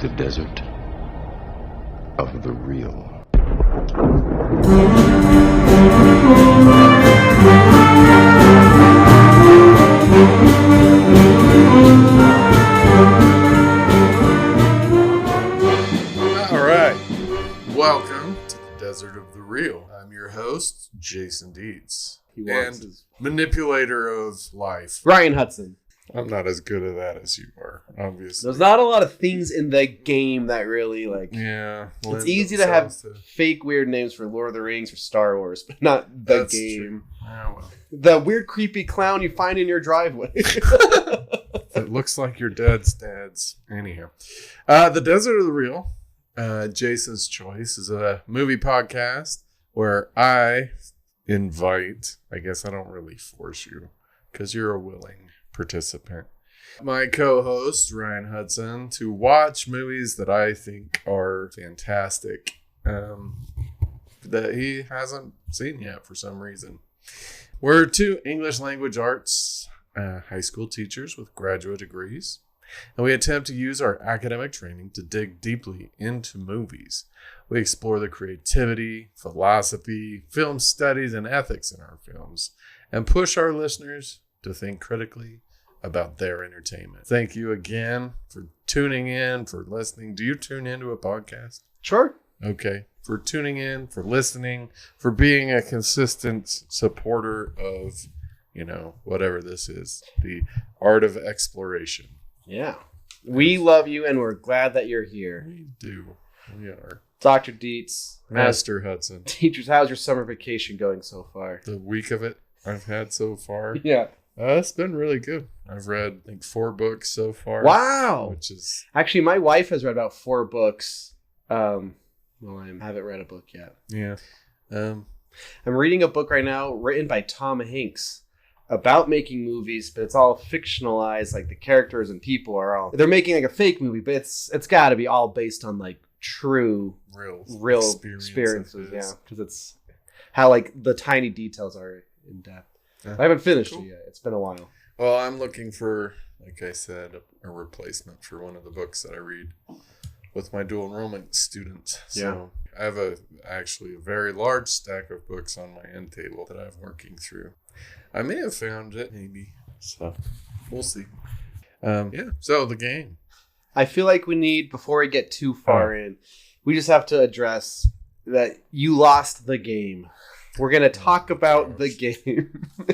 the desert of the real. All right, welcome to the desert of the real. I'm your host, Jason Dietz, and manipulator of life, Ryan Hudson. I'm not as good at that as you are, obviously. There's not a lot of things in the game that really, Yeah. It's easy to have fake weird names for Lord of the Rings or Star Wars, but not the That's game. True. Yeah, well. The weird, creepy clown you find in your driveway. It looks like your dad's dad's. Anyhow. The Desert of the Real, Jason's Choice, is a movie podcast where I invite, I guess I don't really force you, because you're a willing participant, my co-host Ryan Hudson, to watch movies that I think are fantastic that he hasn't seen yet for some reason. We're two English language arts high school teachers with graduate degrees, and we attempt to use our academic training to dig deeply into movies. We explore the creativity, philosophy, film studies, and ethics in our films, and push our listeners to think critically about their entertainment. Thank you again for tuning in, for listening. Do you tune into a podcast? Sure. Okay. For tuning in, for listening, for being a consistent supporter of, whatever this is, the art of exploration. Yeah. We love you, and we're glad that you're here. We do. We are. Dr. Dietz. Master Hudson. Teachers, how's your summer vacation going so far? The week of it I've had so far. Yeah. It's been really good. I've read, I think, 4 books so far. Wow. Which is... Actually, my wife has read about 4 books. Well, I haven't read a book yet. Yeah. I'm reading a book right now written by Tom Hanks about making movies, but it's all fictionalized. Like, the characters and people are all... They're making, like, a fake movie, but it's got to be all based on, like, true... Real experiences. Yeah. Because it's how, like, the tiny details are in depth. I haven't finished it yet. It's been a while. Well, I'm looking for, like I said, a replacement for one of the books that I read with my dual enrollment students. So yeah. I have actually a very large stack of books on my end table that I'm working through. I may have found it, maybe. So we'll see. So the game. I feel like we need, before we get too far in, we just have to address that you lost the game. We're going to talk about the game. I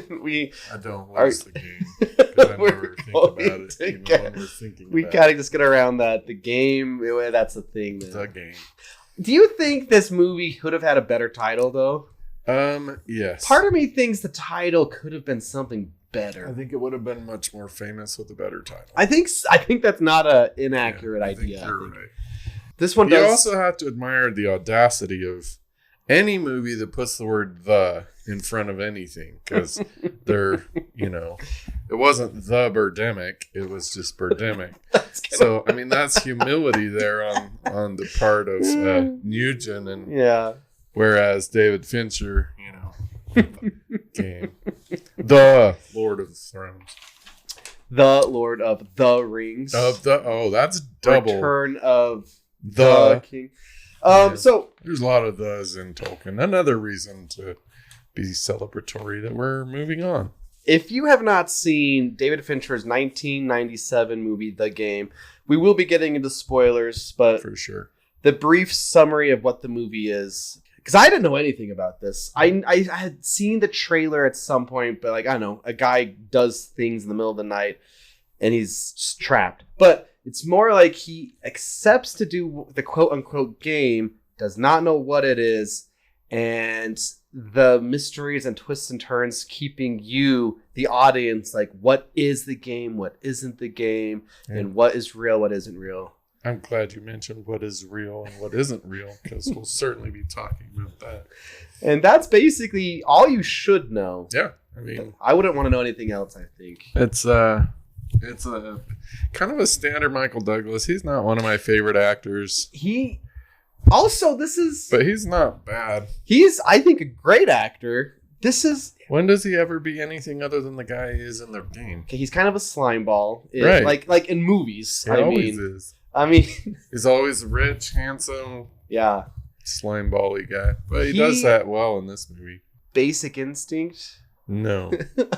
don't lose the game. Because I never think about it. When we're thinking we got to just get around that. The game, that's the thing. Man. The game. Do you think this movie could have had a better title, though? Yes. Part of me thinks the title could have been something better. I think it would have been much more famous with a better title. I think that's not an inaccurate idea. Think you're right. This one does. You also have to admire the audacity of any movie that puts the word "the" in front of anything, because they're, it wasn't the Birdemic, it was just Birdemic. So, I mean, that's humility there on the part of Nugent, and whereas David Fincher, game, the Lord of the Thrones, the Lord of the Rings, that's double Return of the King. So there's a lot of those in Tolkien. Another reason to be celebratory that we're moving on. If you have not seen David Fincher's 1997 movie, The Game, we will be getting into spoilers, but for sure, the brief summary of what the movie is, because I didn't know anything about this. I had seen the trailer at some point, but I don't know, a guy does things in the middle of the night and he's trapped. But it's more like he accepts to do the quote-unquote game, does not know what it is, and the mysteries and twists and turns keeping you, the audience, like, what is the game, what isn't the game, and what is real, what isn't real. I'm glad you mentioned what is real and what isn't real, because we'll certainly be talking about that. And that's basically all you should know. Yeah, I mean... I wouldn't want to know anything else, I think. It's a kind of a standard Michael Douglas. He's not one of my favorite actors. But he's not bad. He's, I think, a great actor. When does he ever be anything other than the guy he is in the game? Okay, he's kind of a slime ball. Right. Like in movies. He always is. I mean, He's always rich, handsome, yeah. slime bally guy. But he does that well in this movie. Basic Instinct. No.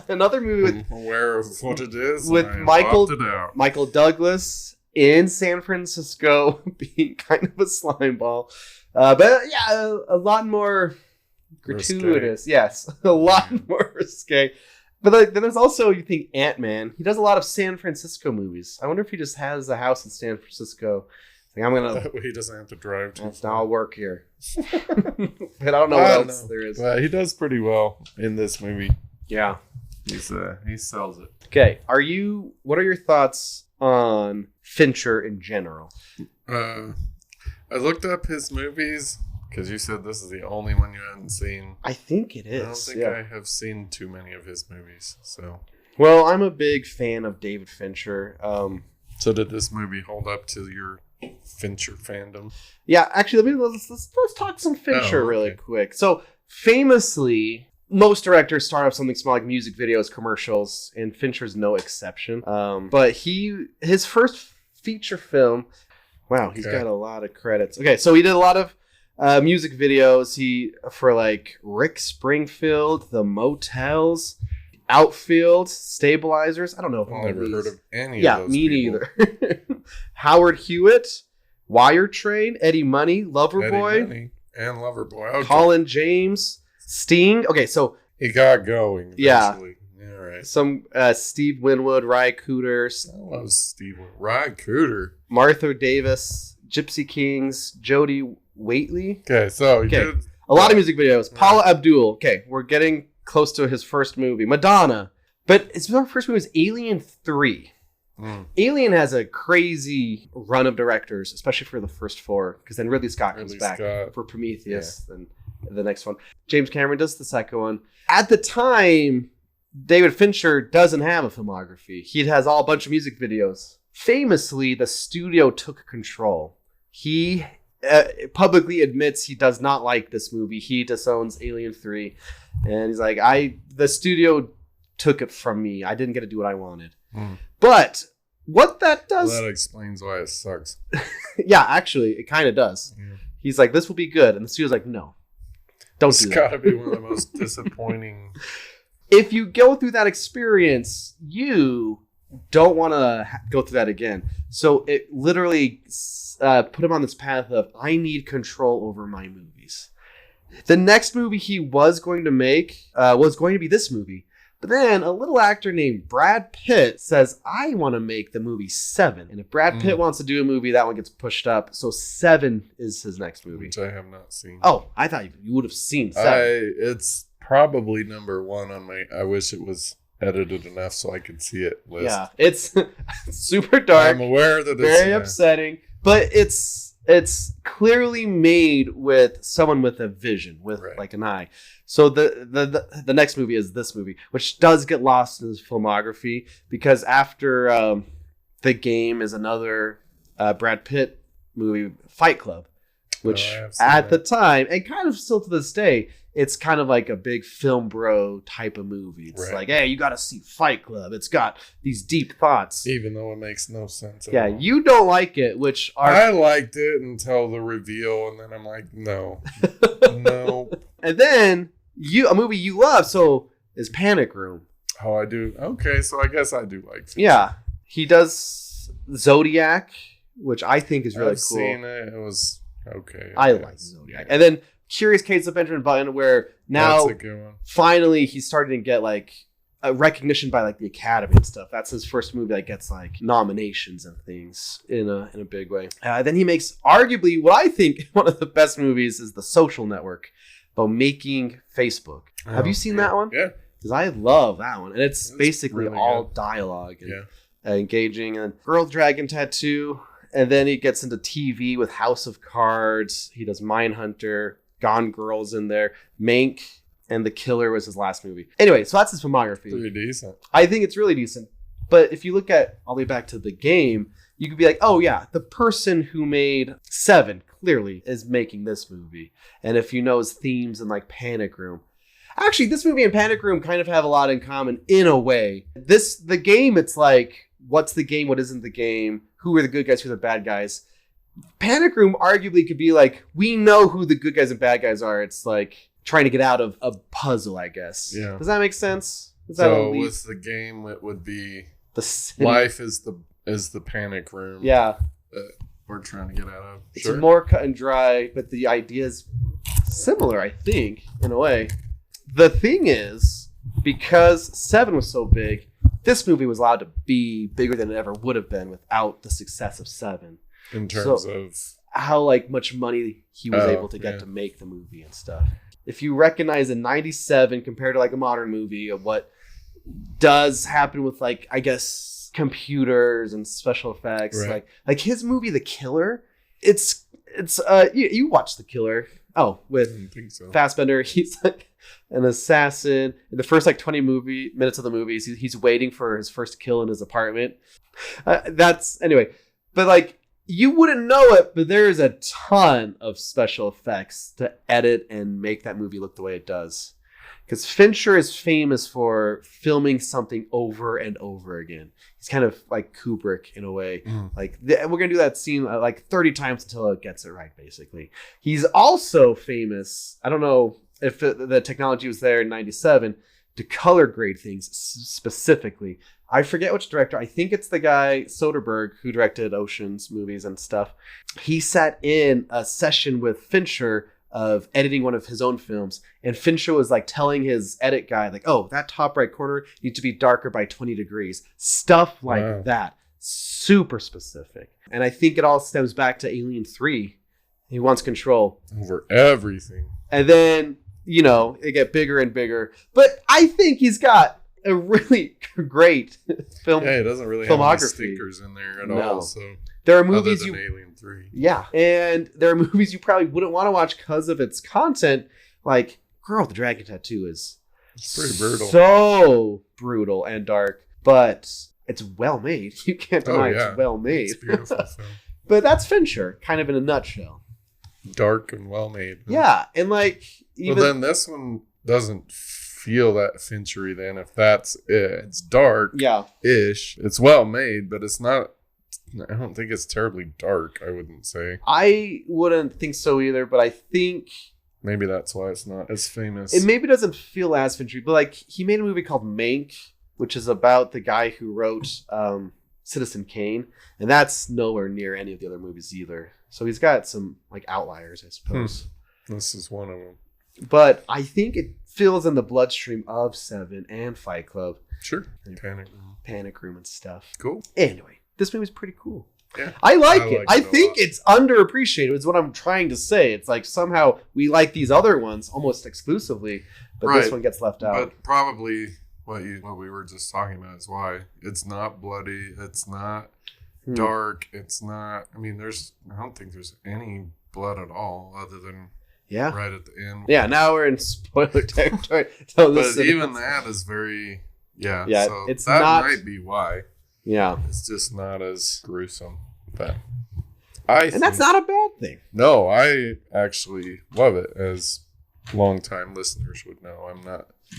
Another movie with I'm aware of what it is. with and I Michael blocked it out. Michael Douglas in San Francisco being kind of a slime ball. But yeah, a lot more gratuitous. Risque. Yes, a lot more risque. But then there's also, you think, Ant-Man. He does a lot of San Francisco movies. I wonder if he just has a house in San Francisco. Like, I'm gonna. That way he doesn't have to drive to. I'll work here. But I don't know what else there is. But he does pretty well in this movie. Yeah, He sells it. okay. What are your thoughts on Fincher in general? I looked up his movies because you said this is the only one you hadn't seen. I think it is. I don't think I have seen too many of his movies. So, well, I'm a big fan of David Fincher. so did this movie hold up to your Fincher fandom? Yeah, actually, let's talk some Fincher okay. really quick. So, famously, most directors start off something small like music videos, commercials, and Fincher's no exception. But his first feature film, wow, he's got a lot of credits. Okay, so he did a lot of music videos. For like Rick Springfield, The Motels, Outfield, Stabilizers. I don't know if I've never heard of any of those. Yeah, me neither. Howard Hewitt, Wire Train, Eddie Money, Loverboy, Money and Loverboy. Okay. Colin James, Sting. Okay, so he got going. Eventually. Yeah. All right. Some Steve Winwood, Ry Cooter, I love Steve Ry Cooter, Martha Davis, Gypsy Kings, Jodie Waitley. Okay, so he did a lot of music videos. Paula Abdul. Okay, we're getting close to his first movie. Madonna. But his first movie was Alien 3. Alien has a crazy run of directors, especially for the first 4, because then Ridley Scott comes back for Prometheus, and the next one. James Cameron does the second one. At the time, David Fincher doesn't have a filmography. He has a bunch of music videos. Famously, the studio took control. He publicly admits he does not like this movie. He disowns Alien 3. And he's like, the studio took it from me. I didn't get to do what I wanted. But what that does... Well, that explains why it sucks. Yeah, actually, it kind of does. Yeah. He's like, this will be good. And the studio's like, no. Don't do that. It's got to be one of the most disappointing... If you go through that experience, you don't want to go through that again. So it literally put him on this path of, I need control over my movies. The next movie he was going to make was going to be this movie. But then a little actor named Brad Pitt says, I want to make the movie 7. And if Brad Pitt wants to do a movie, that one gets pushed up. So 7 is his next movie. Which I have not seen. Oh, I thought you would have seen 7. It's probably number 1 on my I wish it was edited enough so I could see it list. Yeah, it's super dark. I'm aware that it's very upsetting. But it's clearly made with someone with a vision, with like an eye. So the next movie is this movie, which does get lost in his filmography because after The Game is another Brad Pitt movie, Fight Club, which at the time, and kind of still to this day, it's kind of like a big film bro type of movie. It's like, hey, you got to see Fight Club. It's got these deep thoughts. Even though it makes no sense at all. You don't like it, which I liked it until the reveal, and then I'm like, no. No. And then a movie you love, so is Panic Room. Oh, I do. Okay, so I guess I do like it. Yeah. He does Zodiac, which I think is really cool. I've seen it. It was okay. I like Zodiac. And then Curious Case of Benjamin Button, where now finally he's starting to get like a recognition by like the Academy and stuff. That's his first movie that gets like nominations and things in a big way. Then he makes arguably what I think one of the best movies is The Social Network, about making Facebook. Have you seen that one? Yeah. Because I love that one. And it's basically really all dialogue and engaging. And Girl Dragon Tattoo. And then he gets into TV with House of Cards. He does Mindhunter. Gone Girl's in there. Mank and The Killer was his last movie. Anyway, so that's his filmography. Pretty decent. I think it's really decent. But if you look at all the way back to The Game, you could be like, oh yeah, the person who made 7 clearly is making this movie. And if you know his themes in like Panic Room. Actually, this movie and Panic Room kind of have a lot in common in a way. The Game, it's like what's the game, what isn't the game, who are the good guys, who are the bad guys. Panic Room arguably could be like, we know who the good guys and bad guys are. It's like trying to get out of a puzzle, I guess. Yeah. Does that make sense? So with the game, it would be life is the panic room. Yeah. We're trying to get out of. It's more cut and dry, but the idea is similar, I think, in a way. The thing is, because 7 was so big, this movie was allowed to be bigger than it ever would have been without the success of 7. In terms of how like much money he was able to get to make the movie and stuff. If you recognize in 97 compared to like a modern movie of what does happen with like, I guess, computers and special effects, right. like his movie The Killer, it's you watched The Killer. Oh, with I think so. Fassbender, he's like an assassin. In the first like 20 minutes of the movies, he's waiting for his first kill in his apartment. Anyway, but like, you wouldn't know it, but there is a ton of special effects to edit and make that movie look the way it does. Because Fincher is famous for filming something over and over again. He's kind of like Kubrick in a way. Like we're going to do that scene like 30 times until it gets it right, basically. He's also famous, I don't know if the technology was there in 97, to color grade things specifically. I forget which director. I think it's the guy Soderbergh who directed Ocean's movies and stuff. He sat in a session with Fincher of editing one of his own films, and Fincher was like telling his edit guy, like, "Oh, that top right corner needs to be darker by 20 degrees." Stuff like that. Super specific. And I think it all stems back to Alien 3. He wants control over everything. And then, it get bigger and bigger. But I think he's got a really great film. Yeah, it doesn't really filmography. have any stickers in there at all. So there are movies other than Alien 3. Yeah, and there are movies you probably wouldn't want to watch because of its content. Like Girl with the Dragon Tattoo it's pretty brutal. So brutal and dark, but it's well made. You can't deny it's well made. It's a beautiful film. But that's Fincher, kind of in a nutshell. Dark and well made. Yeah, and like even then this one doesn't feel that Finchery then, if that's it. It's dark ish. It's well made, but it's not, I don't think it's terribly dark, I wouldn't say. I wouldn't think so either, but I think maybe that's why it's not as famous. It maybe doesn't feel as Finchery, but like he made a movie called Mank, which is about the guy who wrote Citizen Kane, and that's nowhere near any of the other movies either. So he's got some like outliers, I suppose. This is one of them. But I think it feels in the bloodstream of 7 and Fight Club. Sure. Panic Room and stuff. Cool. Anyway, this movie's pretty cool. Yeah. I like it. I think it's underappreciated is what I'm trying to say. It's like somehow we like these other ones almost exclusively, but this one gets left out. But probably what we were just talking about is why it's not bloody. It's not dark. It's not, I don't think there's any blood at all other than right at the end. Yeah, now we're in spoiler territory. But even that is very, so it's that not, might be why. Yeah. It's just not as gruesome. But that's not a bad thing. No, I actually love it, as longtime listeners would know.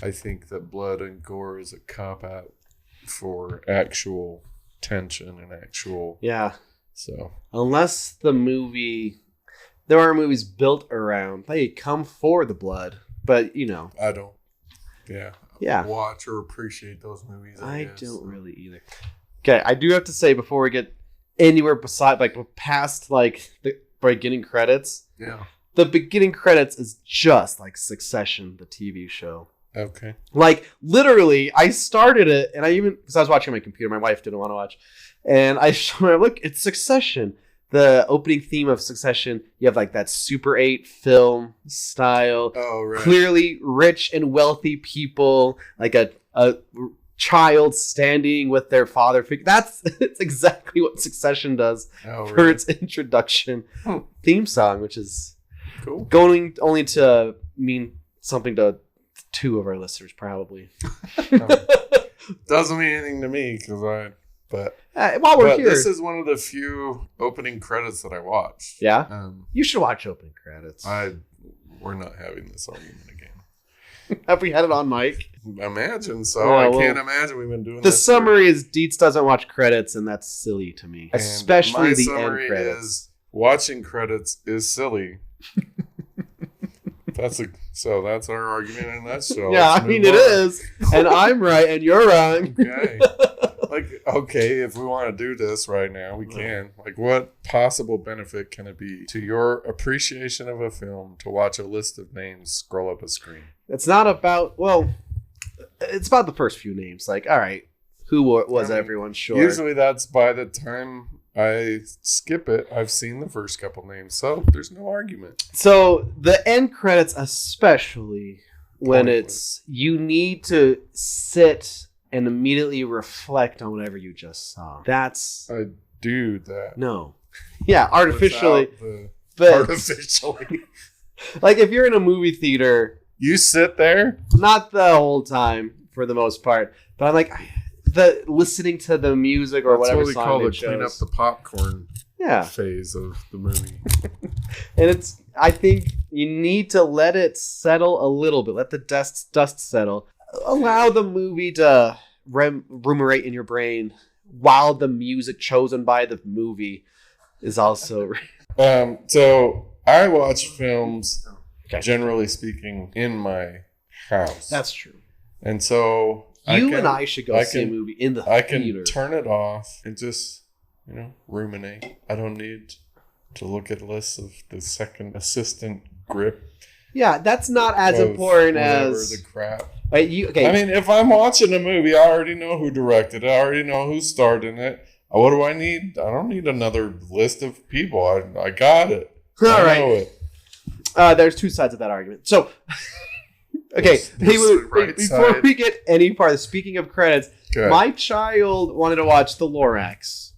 I think that blood and gore is a cop-out for actual tension and actual... Yeah. So unless the movie... There are movies built around, they come for the blood, but I don't. Yeah. Watch or appreciate those movies. I don't really either. Okay, I do have to say before we get anywhere beside, like past like the beginning credits. Yeah. The beginning credits is just like Succession, the TV show. Okay. Like literally, I started it, and because I was watching on my computer, my wife didn't want to watch, and I showed her, look, it's Succession. The opening theme of Succession, you have like that Super 8 film style. Oh, right. Clearly rich and wealthy people, like a child standing with their father figure. It's exactly what Succession does for its introduction theme song, which is cool. Going only to mean something to 2 of our listeners, probably. Doesn't mean anything to me But while we're here, this is one of the few opening credits that I watched. Yeah, you should watch opening credits. We're not having this argument again. Have we had it on mic? Imagine so. Yeah, I well, can't imagine we've been doing The this. summary is Dietz doesn't watch credits, and that's silly to me. And Especially my the summary end credits. is watching credits is silly. That's our argument in a nutshell. Yeah, Let's I mean, move it on. is. And I'm right, and you're wrong. Okay. Okay, if we want to do this right now, we can. Like, what possible benefit can it be to your appreciation of a film to watch a list of names scroll up a screen? It's not about, well, it's about the first few names. Like, all right, who was everyone? Sure. Usually that's by the time I skip it, I've seen the first couple names, so there's no argument. So the end credits, especially when Pointless. you need to sit and immediately reflect on whatever you just saw. That's I do that. no, yeah, artificially, Without the- but artificially. like if you're in a movie theater, You sit there? not the whole time for the most part, but I'm like listening to the music or That's whatever what we song call they the clean up chose. the popcorn Yeah, phase of the movie. and I think you need to let it settle a little bit. Let the dust settle. Allow the movie to ruminate in your brain while the music chosen by the movie is also. So I watch films, Okay. generally speaking, in my house. That's true. And so And I should go see a movie in the I can theater. turn it off and just, ruminate. I don't need to look at lists of the second assistant grip. Yeah, that's not as of important whatever as. the crap. Okay. I mean, if I'm watching a movie, I already know who directed it. I already know who starred in it. What do I need? I don't need another list of people. I got it. All I right. know it. There's two sides of that argument. So, okay, There's the right before side. we get any farther, speaking of credits, Okay. my child wanted to watch The Lorax,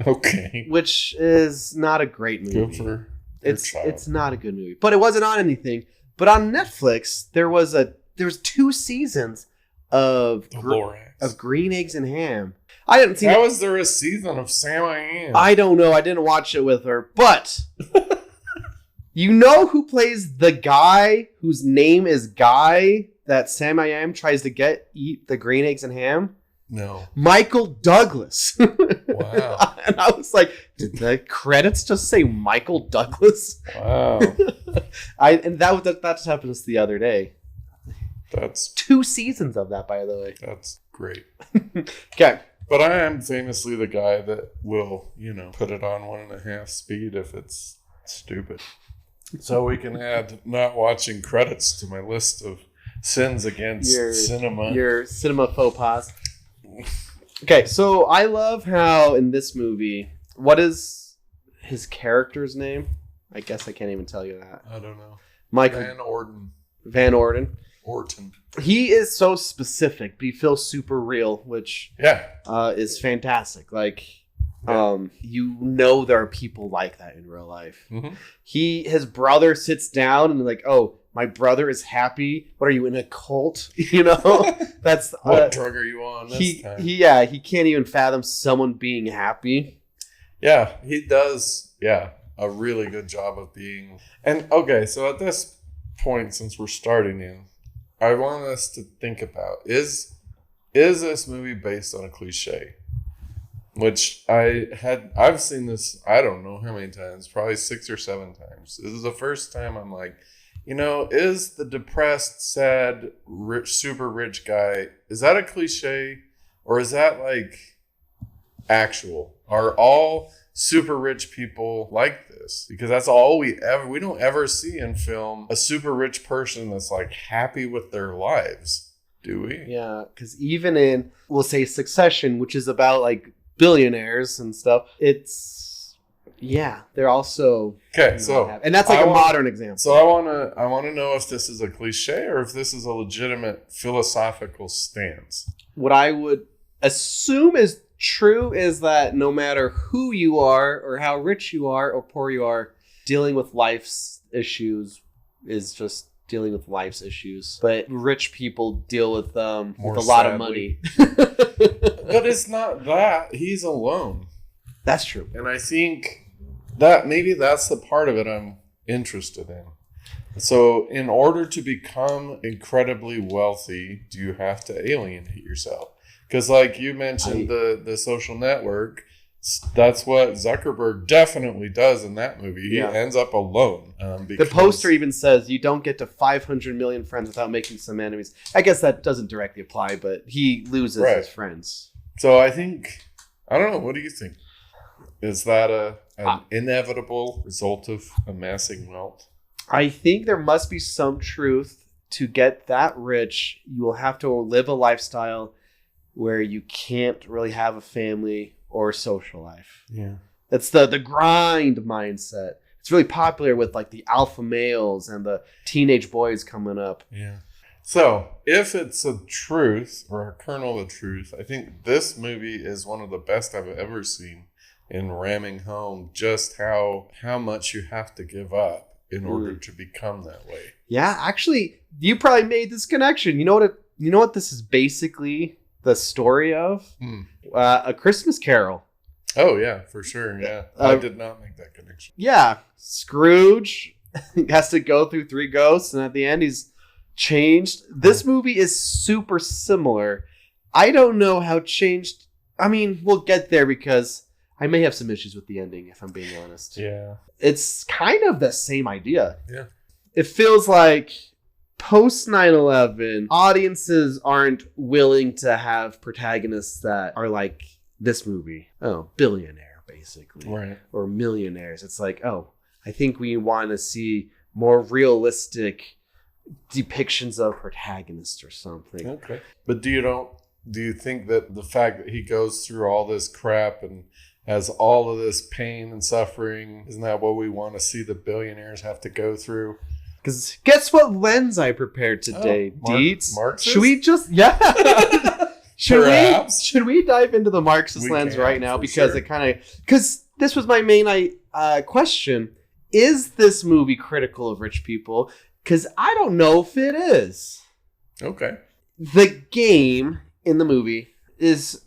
Okay. which is not a great movie. Good for your child. It's not a good movie, but it wasn't on anything. But on Netflix, there was 2 seasons of The Lorax. Green Eggs and Ham. I didn't see. How was there a season of Sam I Am? I don't know. I didn't watch it with her, but you know who plays the guy whose name is Guy that Sam I Am tries to eat the green eggs and ham? No. Michael Douglas. Wow. And I was like, did the credits just say Michael Douglas? Wow. That just happened just the other day. That's 2 seasons of that, by the way. that's great. Okay. But I am famously the guy that will, put it on 1.5 speed if it's stupid. So we can add not watching credits to my list of sins against cinema. Your cinema faux pas. Okay, so I love how in this movie, what is his character's name? I guess I can't even tell you that. I don't know. Michael Van Orden. Orton. He is so specific, but he feels super real, which Yeah. is fantastic. Like, Yeah. there are people like that in real life. Mm-hmm. His brother sits down and they're like, oh, my brother is happy. What are you, in a cult? That's What drug are you on this time? he can't even fathom someone being happy. Yeah, he does. Yeah, a really good job of being. And okay, so at this point, since we're starting in, I want us to think about is this movie based on a cliche? Which I've seen this, I don't know how many times, probably 6 or 7 times. This is the first time I'm like, is the depressed, sad, super rich guy, is that a cliche? Or is that like actual? Are all super rich people like this? Because that's all we don't ever see in film, a super rich person that's like happy with their lives, do we? Yeah, because even in, we'll say, Succession, which is about like billionaires and stuff, they're also Okay, so and that's like a modern example. So I want to know if this is a cliche or if this is a legitimate philosophical stance. What I would assume is true is that no matter who you are or how rich you are or poor you are, dealing with life's issues is just dealing with life's issues. But rich people deal with them with a lot of money. But it's not that. He's alone. That's true. And I think that maybe that's the part of it I'm interested in. So in order to become incredibly wealthy, do you have to alienate yourself? Because like you mentioned, the social network, that's what Zuckerberg definitely does in that movie. He ends up alone. The poster even says you don't get to 500 million friends without making some enemies. I guess that doesn't directly apply, but he loses his friends. So I think, I don't know, what do you think? Is that an inevitable result of amassing wealth? I think there must be some truth. To get that rich, you will have to live a lifestyle where you can't really have a family or social life. Yeah. That's the grind mindset. It's really popular with like the alpha males and the teenage boys coming up. Yeah. So if it's a truth or a kernel of truth, I think this movie is one of the best I've ever seen in ramming home just how much you have to give up in order to become that way. Yeah, actually, you probably made this connection. You know what this is basically the story of? A Christmas Carol. Oh yeah, for sure. Yeah, I did not make that connection. Yeah, Scrooge has to go through 3 ghosts, and at the end he's changed. This movie is super similar. I don't know how changed. I mean, we'll get there because I may have some issues with the ending, if I'm being honest. Yeah. It's kind of the same idea. Yeah. It feels like post 9/11, audiences aren't willing to have protagonists that are like this movie. Oh, billionaire, basically. Right. Or millionaires. It's like, oh, I think we want to see more realistic depictions of protagonists or something. Okay. But do you think that the fact that he goes through all this crap and has all of this pain and suffering, isn't that what we want to see the billionaires have to go through? Because guess what lens I prepared today, Deets? Marxist? Should we just should we dive into the Marxist lens right now? Because because this was my main question. Is this movie critical of rich people? Because I don't know if it is. Okay. The game in the movie is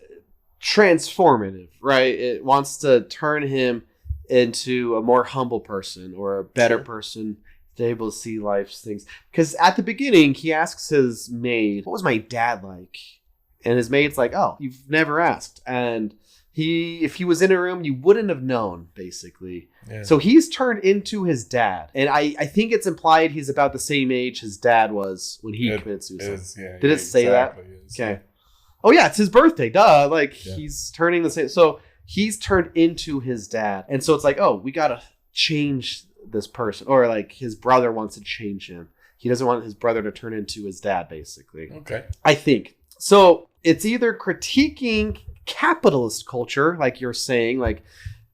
transformative, right? It wants to turn him into a more humble person or a better person, to be able to see life's things. Because at the beginning, he asks his maid, "What was my dad like?" And his maid's like, "Oh, you've never asked." And if he was in a room, you wouldn't have known, basically. Yeah. So he's turned into his dad. And I think it's implied he's about the same age his dad was when he committed suicide. Did it say that? Okay. Oh, yeah, it's his birthday. Duh. He's turning the same. So he's turned into his dad. And so it's like, oh, we got to change this person. Or like his brother wants to change him. He doesn't want his brother to turn into his dad, basically. Okay. I think. So it's either critiquing capitalist culture, like you're saying, like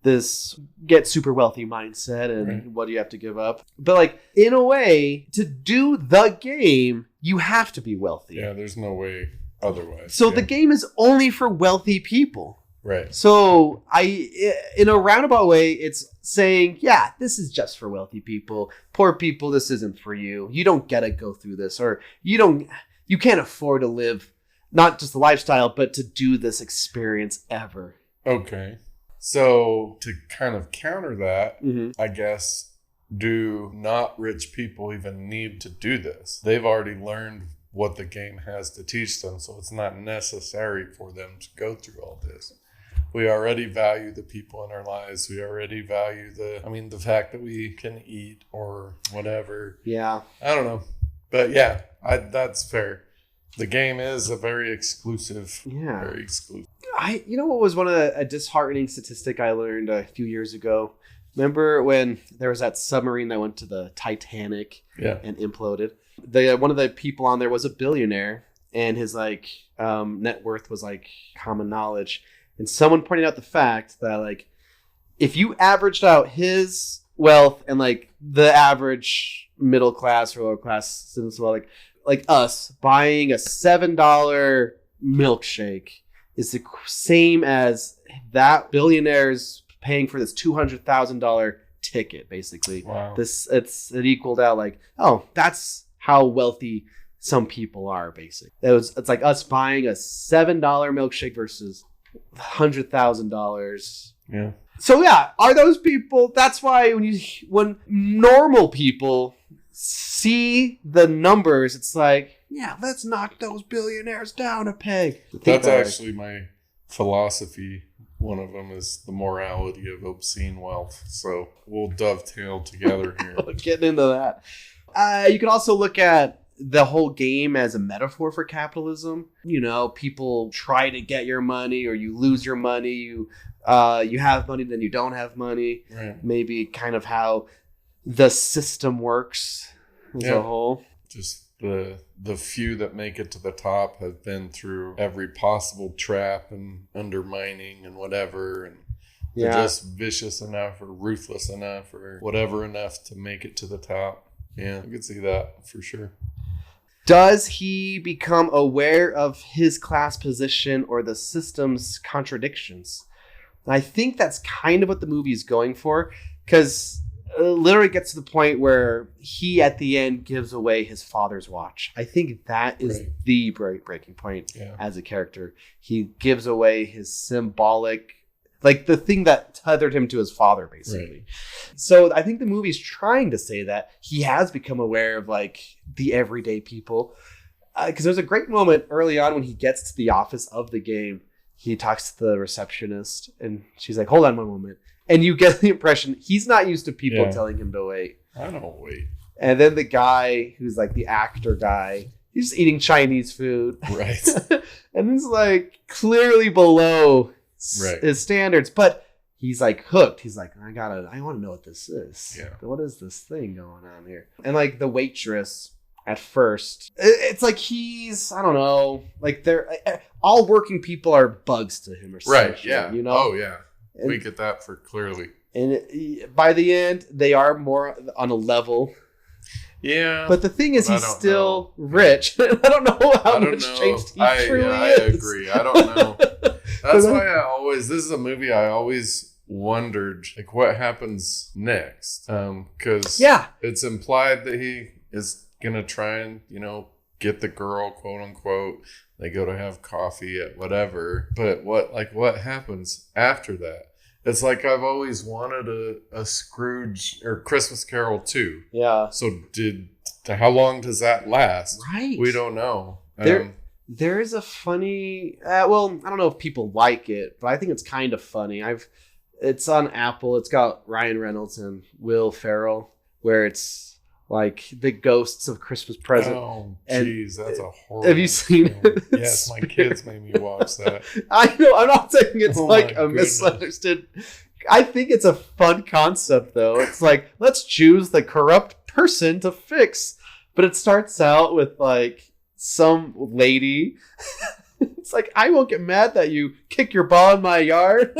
this get super wealthy mindset and what do you have to give up? But like in a way, to do the game, you have to be wealthy. Yeah, there's no way otherwise. So the game is only for wealthy people. Right. So in a roundabout way, it's saying, yeah, this is just for wealthy people. Poor people, this isn't for you. You don't get to go through this, or you can't afford to live not just the lifestyle, but to do this experience ever. Okay. So to kind of counter that, I guess, do not rich people even need to do this? They've already learned what the game has to teach them, so it's not necessary for them to go through all this. We already value the people in our lives. We already value the fact that we can eat or whatever. Yeah. I don't know. But yeah, that's fair. The game is a very exclusive. Yeah. Very exclusive. You know what was one of a disheartening statistic I learned a few years ago? Remember when there was that submarine that went to the Titanic and imploded? One of the people on there was a billionaire, and his net worth was like common knowledge. And someone pointed out the fact that like if you averaged out his wealth and like the average middle class or lower class citizens, like us buying a $7 milkshake is the same as that billionaire's paying for this $200,000 ticket, basically. Wow. It equaled out like, oh, that's how wealthy some people are, basically. It's like us buying a $7 milkshake versus $100,000. Yeah. So yeah, are those people? That's why when normal people see the numbers, it's like, yeah, let's knock those billionaires down a peg. That's actually my philosophy. One of them is the morality of obscene wealth. So we'll dovetail together here. Getting into that. You can also look at the whole game as a metaphor for capitalism. You know, people try to get your money, or you lose your money. You have money, then you don't have money. Right. Maybe kind of how the system works as a whole. Just the few that make it to the top have been through every possible trap and undermining and whatever, and they're just vicious enough or ruthless enough or whatever enough to make it to the top. Yeah, I could see that for sure. Does he become aware of his class position or the system's contradictions? And I think that's kind of what the movie is going for, because literally gets to the point where he at the end gives away his father's watch. I think that is the breaking point as a character. He gives away his symbolic, like the thing that tethered him to his father, basically. Right. So I think the movie's trying to say that he has become aware of like the everyday people. Because there's a great moment early on when he gets to the office of the game. He talks to the receptionist and she's like, hold on one moment. And you get the impression he's not used to people telling him to wait. I don't wait. And then the guy who's like the actor guy, he's eating Chinese food. Right. And it's like clearly below his standards. But he's like hooked. He's like, I want to know what this is. Yeah. What is this thing going on here? And like the waitress at first, it's like he's, I don't know, like they're all working people are bugs to him or something. Right. Yeah. You know? Oh, yeah. We get that for clearly. And by the end, they are more on a level. Yeah. But the thing is, he's still rich. I don't know how much changed he truly is. I agree. I don't know. That's why this is a movie I always wondered, like, what happens next? Because it's implied that he is going to try and, get the girl, quote unquote. They go to have coffee at whatever. But what happens after that? It's like I've always wanted a Scrooge or Christmas Carol 2. Yeah. So how long does that last? Right. We don't know. There is a funny, well, I don't know if people like it, but I think it's kind of funny. It's on Apple. It's got Ryan Reynolds and Will Ferrell, where it's like the ghosts of Christmas present. Oh, jeez, that's a horrible. Have you seen it? Yes, my kids made me watch that. I know. I'm not saying it's a misunderstood. I think it's a fun concept, though. It's like, let's choose the corrupt person to fix. But it starts out with like some lady. It's like, I won't get mad that you kick your ball in my yard.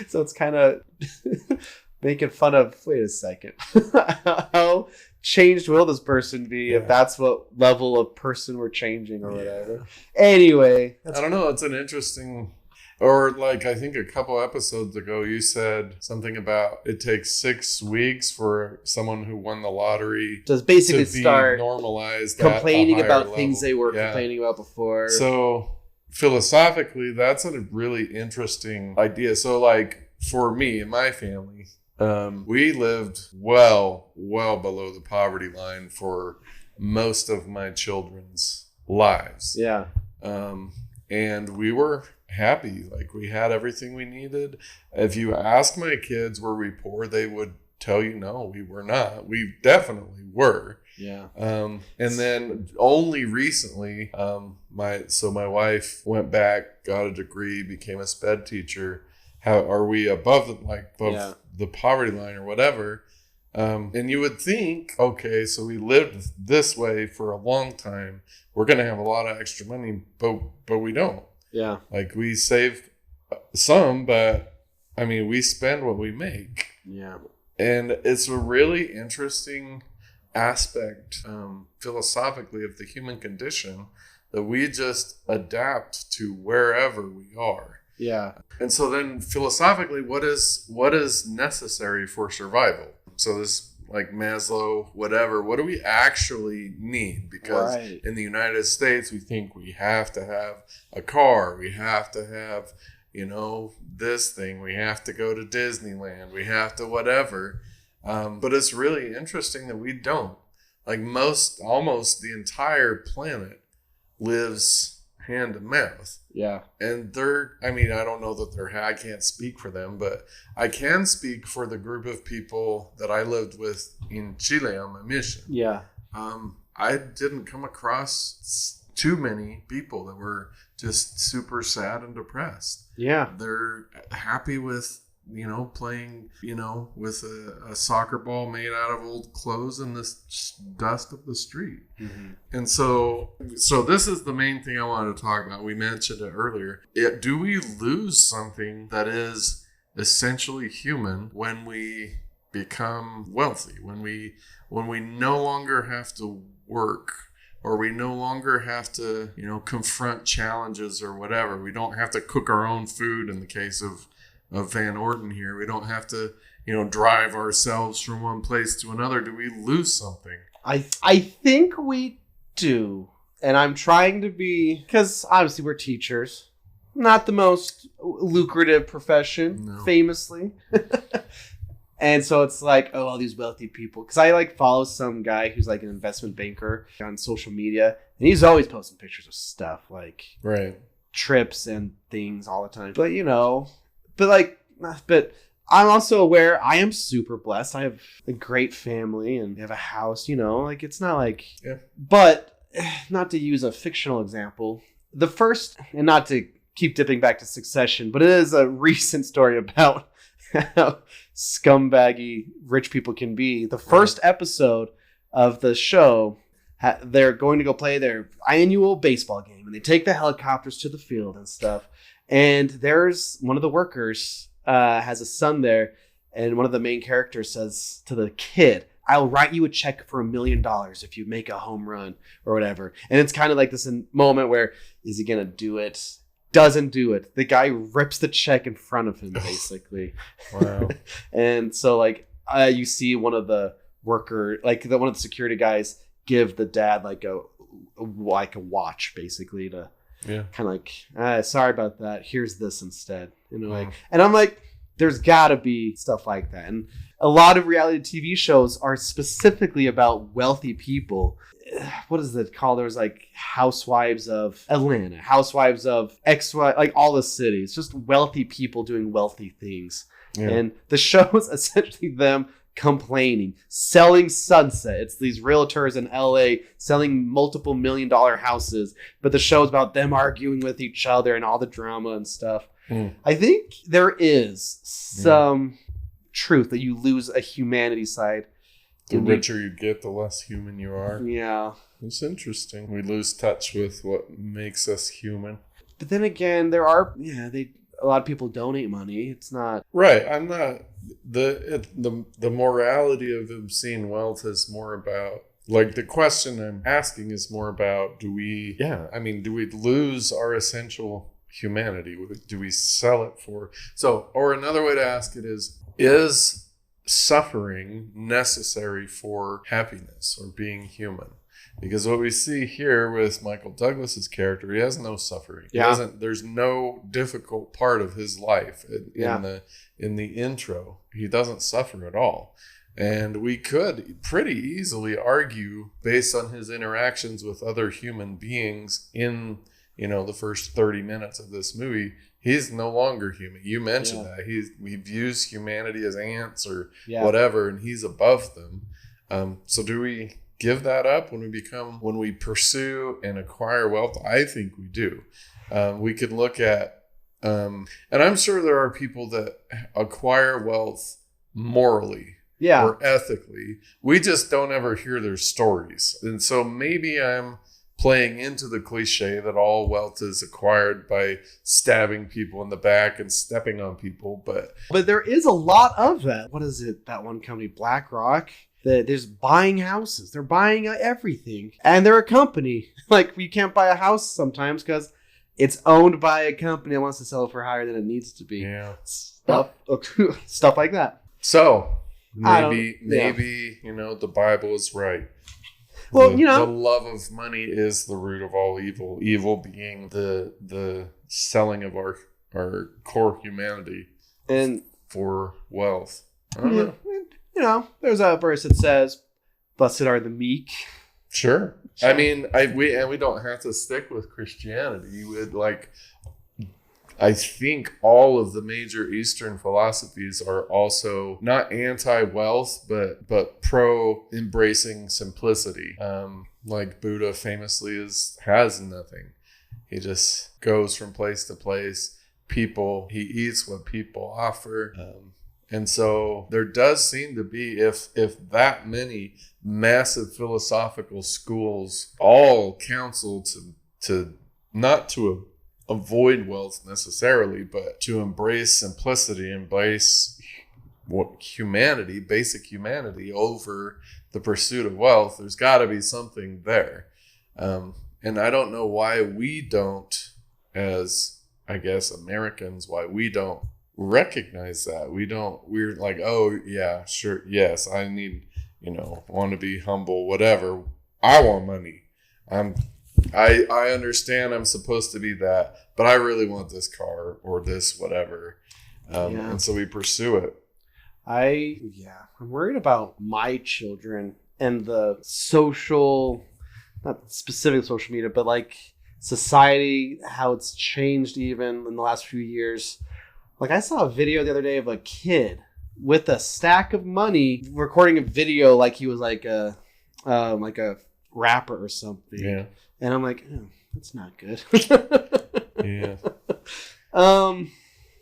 So it's kind of making fun of, wait a second, how changed will this person be if that's what level of person we're changing or whatever. Anyway. I don't know. It's an interesting, or like I think a couple episodes ago you said something about it takes 6 weeks for someone who won the lottery to basically start normalized complaining about things they were complaining about before. So philosophically, that's a really interesting idea. So like for me and my family, we lived well below the poverty line for most of my children's lives. Yeah. And we were happy. Like we had everything we needed. If you ask my kids, were we poor? They would tell you, no, we were not. We definitely were. Yeah. And then only recently, my wife went back, got a degree, became a sped teacher. How are we above the poverty line or whatever? And you would think, okay, so we lived this way for a long time. We're going to have a lot of extra money, but we don't. Yeah. Like we save some, but I mean, we spend what we make. Yeah. And it's a really interesting aspect philosophically of the human condition that we just adapt to wherever we are. Yeah. And so then philosophically, what is necessary for survival? So this like Maslow, whatever, what do we actually need? Because in the United States, we think we have to have a car. We have to have, this thing. We have to go to Disneyland. We have to whatever. But it's really interesting that we don't. Like almost the entire planet lives hand to mouth. Yeah. And I don't know that I can't speak for them, but I can speak for the group of people that I lived with in Chile on my mission. Yeah. I didn't come across too many people that were just super sad and depressed. Yeah. They're happy with, playing, with a soccer ball made out of old clothes in the dust of the street. Mm-hmm. And so this is the main thing I wanted to talk about. We mentioned it earlier. Do we lose something that is essentially human when we become wealthy, when we no longer have to work, or we no longer have to, confront challenges or whatever? We don't have to cook our own food in the case of Van Orden here. We don't have to, drive ourselves from one place to another. Do we lose something? I think we do. And I'm trying to be, because obviously we're teachers. Not the most lucrative profession, famously. And so it's like, oh, all these wealthy people. Because I follow some guy who's like an investment banker on social media. And he's always posting pictures of stuff like trips and things all the time. But I'm also aware I am super blessed. I have a great family and have a house, it's not like, but not to use a fictional example, the first, and not to keep dipping back to Succession, but it is a recent story about how scumbaggy rich people can be. The first episode of the show, they're going to go play their annual baseball game, and they take the helicopters to the field and stuff. And there's one of the workers has a son there, and one of the main characters says to the kid, "I'll write you a check for $1 million if you make a home run," or whatever. And it's kind of like this moment where, is he gonna do it? Doesn't do it. The guy rips the check in front of him, basically. Wow. And so you see one of the worker, one of the security guys give the dad a watch, basically, to kind of sorry about that. Here's this instead. And I'm like, there's gotta be stuff like that. And a lot of reality TV shows are specifically about wealthy people. What is it called? There was Housewives of Atlanta, Housewives of XY, all the cities, just wealthy people doing wealthy things. Yeah. And the show is essentially them complaining, selling Sunset. It's these realtors in LA selling multiple $1 million houses, but the show is about them arguing with each other and all the drama and stuff. I think there is some truth that you lose a humanity side. The richer you get, the less human you are. Yeah. It's interesting. We lose touch with what makes us human. But then again, there are, a lot of people donate money. It's not... Right. I'm not... The morality of obscene wealth is more about... the question I'm asking is more about, do we lose our essential humanity? Do we sell it for... or another way to ask it is suffering necessary for happiness or being human? Because what we see here with Michael Douglas's character, he has no suffering. There's no difficult part of his life in the intro. He doesn't suffer at all. And we could pretty easily argue, based on his interactions with other human beings in the first 30 minutes of this movie, he's no longer human. You mentioned that. He views humanity as ants or whatever, and he's above them. So do we give that up when we pursue and acquire wealth? I think we do. We could look at, and I'm sure there are people that acquire wealth morally or ethically. We just don't ever hear their stories. And so maybe I'm playing into the cliche that all wealth is acquired by stabbing people in the back and stepping on people, but there is a lot of that. What is it? That one company, BlackRock, that there's buying houses. They're buying everything, and they're a company. You can't buy a house sometimes because it's owned by a company that wants to sell it for higher than it needs to be. Yeah, stuff like that. So maybe the Bible is right. Well, the love of money is the root of all evil. Evil being the selling of our core humanity and for wealth. I don't know. there's a verse that says, "Blessed are the meek." Sure. I mean, we don't have to stick with Christianity. I think all of the major Eastern philosophies are also not anti-wealth, but pro embracing simplicity. Like Buddha famously has nothing. He just goes from place to place. He eats what people offer. And so there does seem to be, if that many massive philosophical schools all counsel to not to avoid wealth necessarily, but to embrace simplicity, embrace basic humanity over the pursuit of wealth, there's got to be something there. And I don't know why we don't, as I guess Americans, why we don't recognize that. We're like, oh yeah, sure, yes, I need, want to be humble, whatever. I want money. I understand I'm supposed to be that, but I really want this car or this whatever. And so we pursue it. I'm worried about my children and the not specific social media, but like society, how it's changed even in the last few years. Like I saw a video the other day of a kid with a stack of money recording a video like he was like a rapper or something. Yeah. And I'm like, that's not good. Yeah.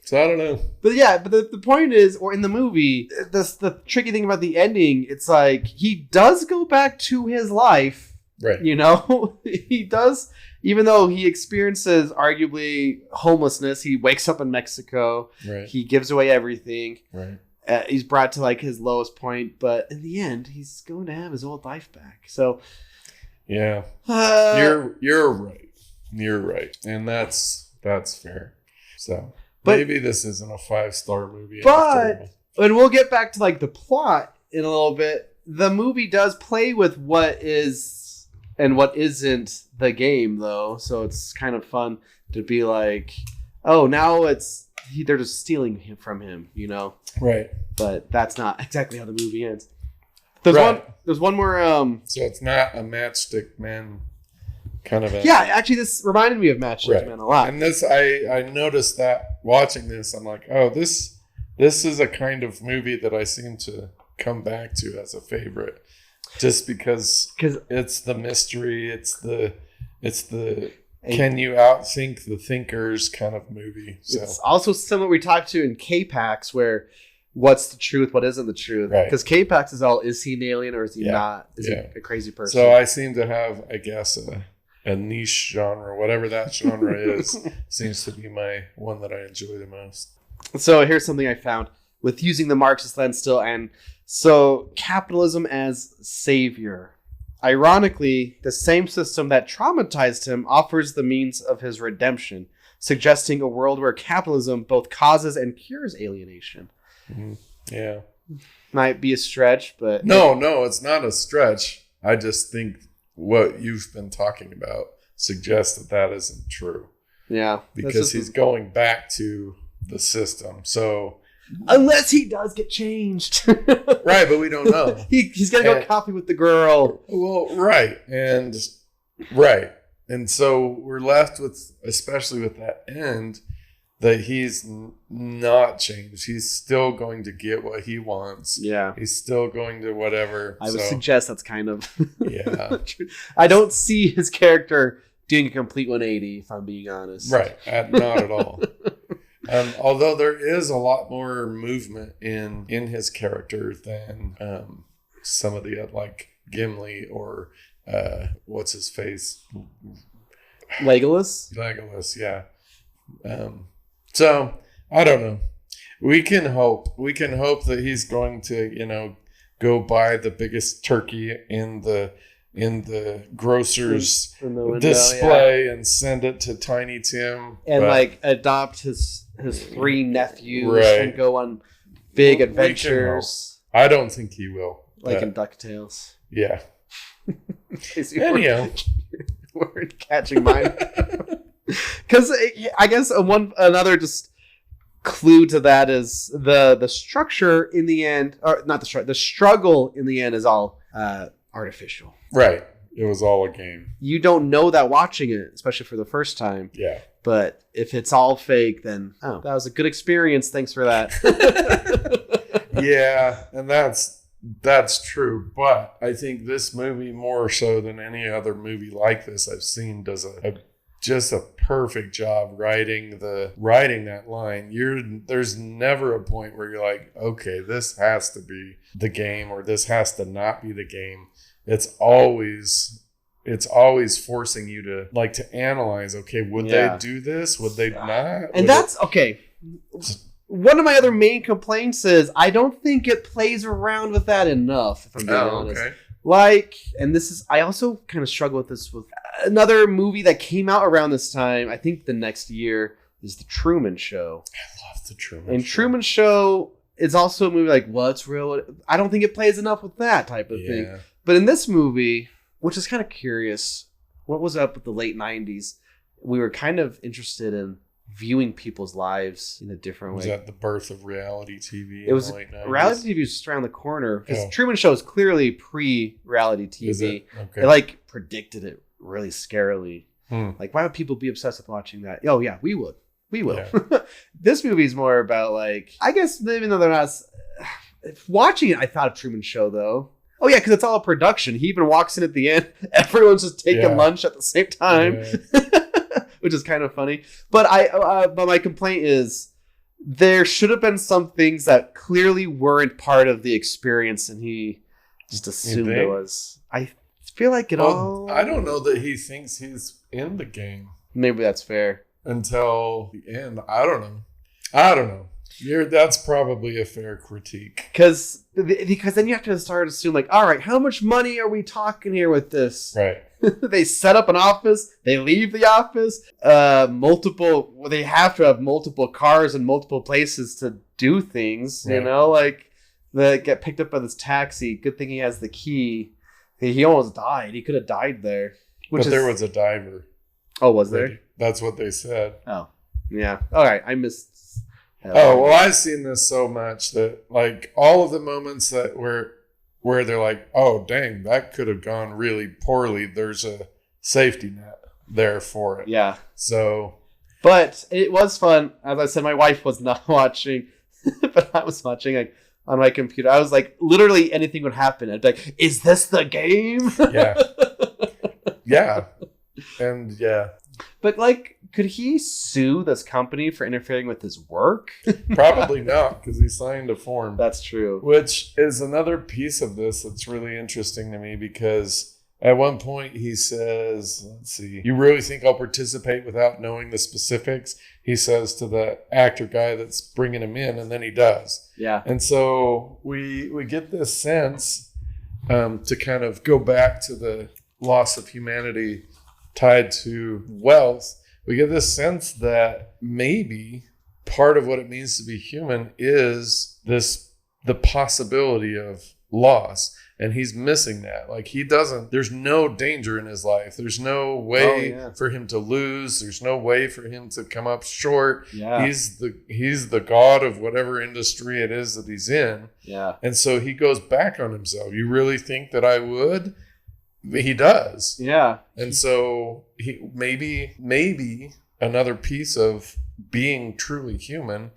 So I don't know. But yeah, but the point is, or in the movie, the tricky thing about the ending, it's like he does go back to his life. Right. He does, even though he experiences arguably homelessness, he wakes up in Mexico. Right. He gives away everything. Right. He's brought to like his lowest point, but in the end, he's going to have his old life back. So, yeah, you're right. You're right, and that's fair. So maybe this isn't a 5-star movie. But and we'll get back to like the plot in a little bit. The movie does play with what is and what isn't the game, though. So it's kind of fun to be like, oh, now they're just stealing him from him, Right. But that's not exactly how the movie ends. There's one more. So it's not a Matchstick Men kind of. Yeah, actually, this reminded me of Matchstick Men a lot. And this, I noticed that watching this, I'm like, oh, this is a kind of movie that I seem to come back to as a favorite. Just because it's the mystery, it's the can you outthink the thinkers kind of movie. So. It's also similar we talked to in K-Pax, where what's the truth, what isn't the truth. Because K-Pax is he an alien or is he not? Is he a crazy person? So I seem to have, I guess, a niche genre, whatever that genre is, seems to be my one that I enjoy the most. So here's something I found with using the Marxist lens still, and so capitalism as savior. Ironically, the same system that traumatized him offers the means of his redemption, suggesting a world where capitalism both causes and cures alienation. Mm-hmm. Yeah. Might be a stretch, but... No, it's not a stretch. I just think what you've been talking about suggests that isn't true. Yeah. Because he's going back to the system. So... Unless he does get changed. Right, but we don't know. He's going to go coffee with the girl. Well, right. And so we're left with, especially with that end, that he's not changed. He's still going to get what he wants. Yeah. He's still going to whatever. I would suggest that's kind of... Yeah. I don't see his character doing a complete 180, if I'm being honest. Right. Not at all. Although there is a lot more movement in his character than some of the like Gimli or what's his face? Legolas, yeah. So I don't know. We can hope that he's going to, go buy the biggest turkey in the grocer's display and send it to Tiny Tim and adopt his 3 nephews and go on big adventures. I don't think he will, in DuckTales. Yeah. Anyhow, we're catching mine because I guess another just clue to that is the structure in the end, or not the structure, the struggle in the end is all artificial. Right. It was all a game. You don't know that watching it, especially for the first time. Yeah. But if it's all fake, then that was a good experience. Thanks for that. Yeah, and that's true. But I think this movie, more so than any other movie like this I've seen, does just a perfect job writing that line. There's never a point where you're like, okay, this has to be the game or this has to not be the game. It's always forcing you to analyze, okay, would they do this? Would they not? And that's okay. One of my other main complaints is I don't think it plays around with that enough, if I'm being honest. Okay. And I also kind of struggle with this with another movie that came out around this time. I think the next year is The Truman Show. I love The Truman Show. And Truman Show is also a movie like, what's real? I don't think it plays enough with that type of thing. But in this movie, which is kind of curious, what was up with the late 90s? We were kind of interested in viewing people's lives in a different way. Was that the birth of reality TV? It was in the late 90s? Reality TV was just around the corner because Truman Show is clearly pre-reality TV. Is it? Okay. They predicted it really scarily. Why would people be obsessed with watching that? Oh yeah, we would. We will. Yeah. This movie is more about I guess even though they're not watching it, I thought of Truman Show though. Oh yeah, because it's all a production. He even walks in at the end. Everyone's just taking lunch at the same time, which is kind of funny. But but my complaint is there should have been some things that clearly weren't part of the experience, and he just assumed it was. I feel like it all. I don't know that he thinks he's in the game. Maybe that's fair. Until the end, I don't know. That's probably a fair critique. Because then you have to start assuming, all right, how much money are we talking here with this? Right. They set up an office. They leave the office. They have to have multiple cars and multiple places to do things. Right. They get picked up by this taxi. Good thing he has the key. He almost died. He could have died there. There was a diver. Oh, was there? That's what they said. Oh, yeah. All right, I missed. I've seen this so much that all of the moments that where they're like, oh dang, that could have gone really poorly. There's a safety net there for it. Yeah. So, but it was fun. As I said, my wife was not watching, but I was watching on my computer. I was literally anything would happen. I'd be like, is this the game? Yeah. Yeah. And yeah. But could he sue this company for interfering with his work? Probably not, because he signed a form. That's true. Which is another piece of this that's really interesting to me, because at one point he says, let's see, you really think I'll participate without knowing the specifics? He says to the actor guy that's bringing him in, and then he does. Yeah. And so we get this sense to kind of go back to the loss of humanity tied to wealth. We get this sense that maybe part of what it means to be human is the possibility of loss. And he's missing that. There's no danger in his life. There's no way for him to lose. There's no way for him to come up short. Yeah. He's the god of whatever industry it is that he's in. Yeah. And so he goes back on himself. You really think that I would? He does. Yeah. And so he maybe another piece of being truly human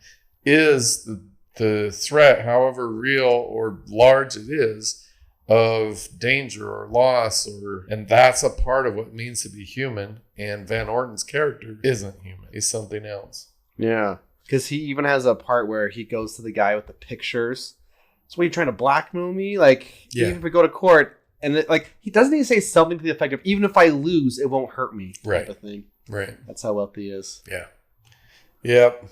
is the threat, however real or large it is, of danger or loss, and that's a part of what it means to be human. And Van Orton's character isn't human. He's something else. Yeah. Because he even has a part where he goes to the guy with the pictures. So, what, are you trying to blackmail me? Even if we go to court, and he doesn't even say something to the effect of, even if I lose, it won't hurt me. Right. Type of thing. Right. That's how wealthy he is. Yeah. Yep.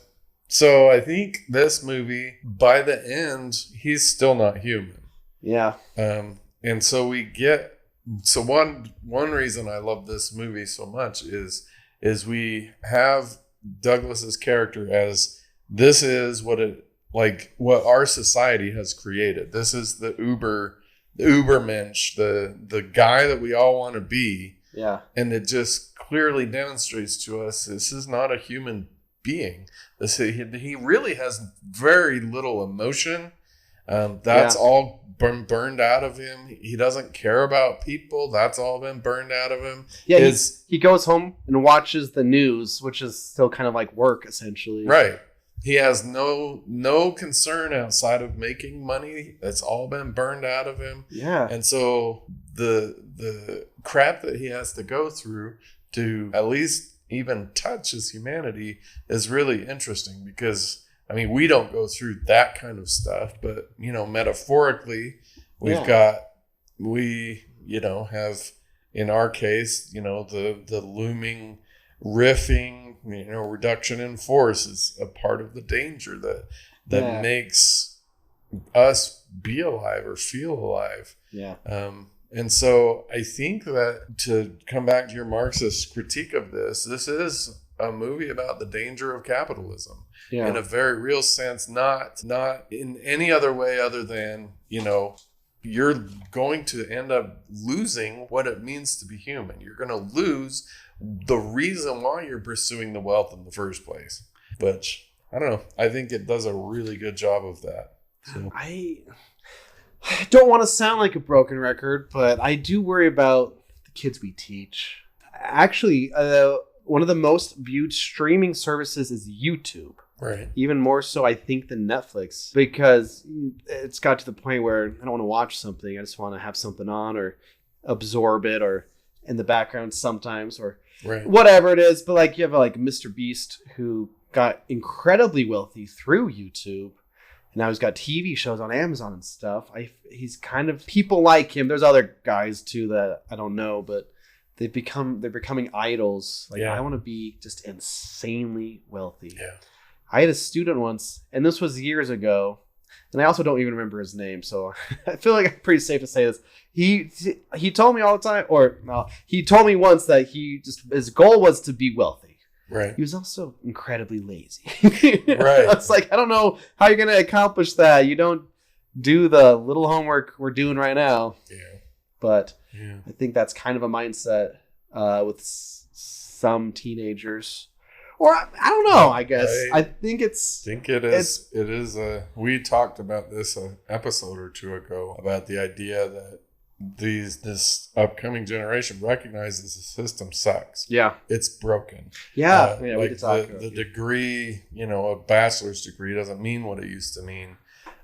So I think this movie, by the end, he's still not human. Yeah. And so one reason I love this movie so much is we have Douglas's character as this is what our society has created. This is the Ubermensch, the guy that we all want to be. Yeah. And it just clearly demonstrates to us this is not a human being. He really has very little emotion. That's all burned out of him. He doesn't care about people. That's all been burned out of him. Yeah, he goes home and watches the news, which is still kind of like work, essentially. Right. He has no concern outside of making money. That's all been burned out of him. Yeah. And so the crap that he has to go through to at least even touch his humanity is really interesting, because I mean, we don't go through that kind of stuff, but metaphorically, we have, in our case, the looming riffing, reduction in force is a part of the danger that makes us be alive or feel alive. Yeah. And so I think that, to come back to your Marxist critique of this is a movie about the danger of capitalism in a very real sense, not in any other way other than, you're going to end up losing what it means to be human. You're going to lose the reason why you're pursuing the wealth in the first place. But I don't know. I think it does a really good job of that. So. I don't want to sound like a broken record, but I do worry about the kids we teach. Actually, one of the most viewed streaming services is YouTube. Right. Even more so, I think, than Netflix, because it's got to the point where I don't want to watch something. I just want to have something on or absorb it, or in the background sometimes, or whatever it is. But like, you have like Mr. Beast, who got incredibly wealthy through YouTube. And now he's got TV shows on Amazon and stuff. He's kind of, people like him. There's other guys too that I don't know, but they're becoming idols. Like, I want to be just insanely wealthy. Yeah. I had a student once, and this was years ago, and I also don't even remember his name, so I feel like I'm pretty safe to say this. He told me all the time, he told me once that his goal was to be wealthy. Right. He was also incredibly lazy. Right. It's like, I don't know how you're going to accomplish that. You don't do the little homework we're doing right now. Yeah. But I think that's kind of a mindset with some teenagers. Or I don't know, I guess. I think it is. It is. We talked about this an episode or two ago, about the idea that this upcoming generation recognizes the system sucks. Yeah. It's broken. Yeah. We could talk about the degree, a bachelor's degree doesn't mean what it used to mean.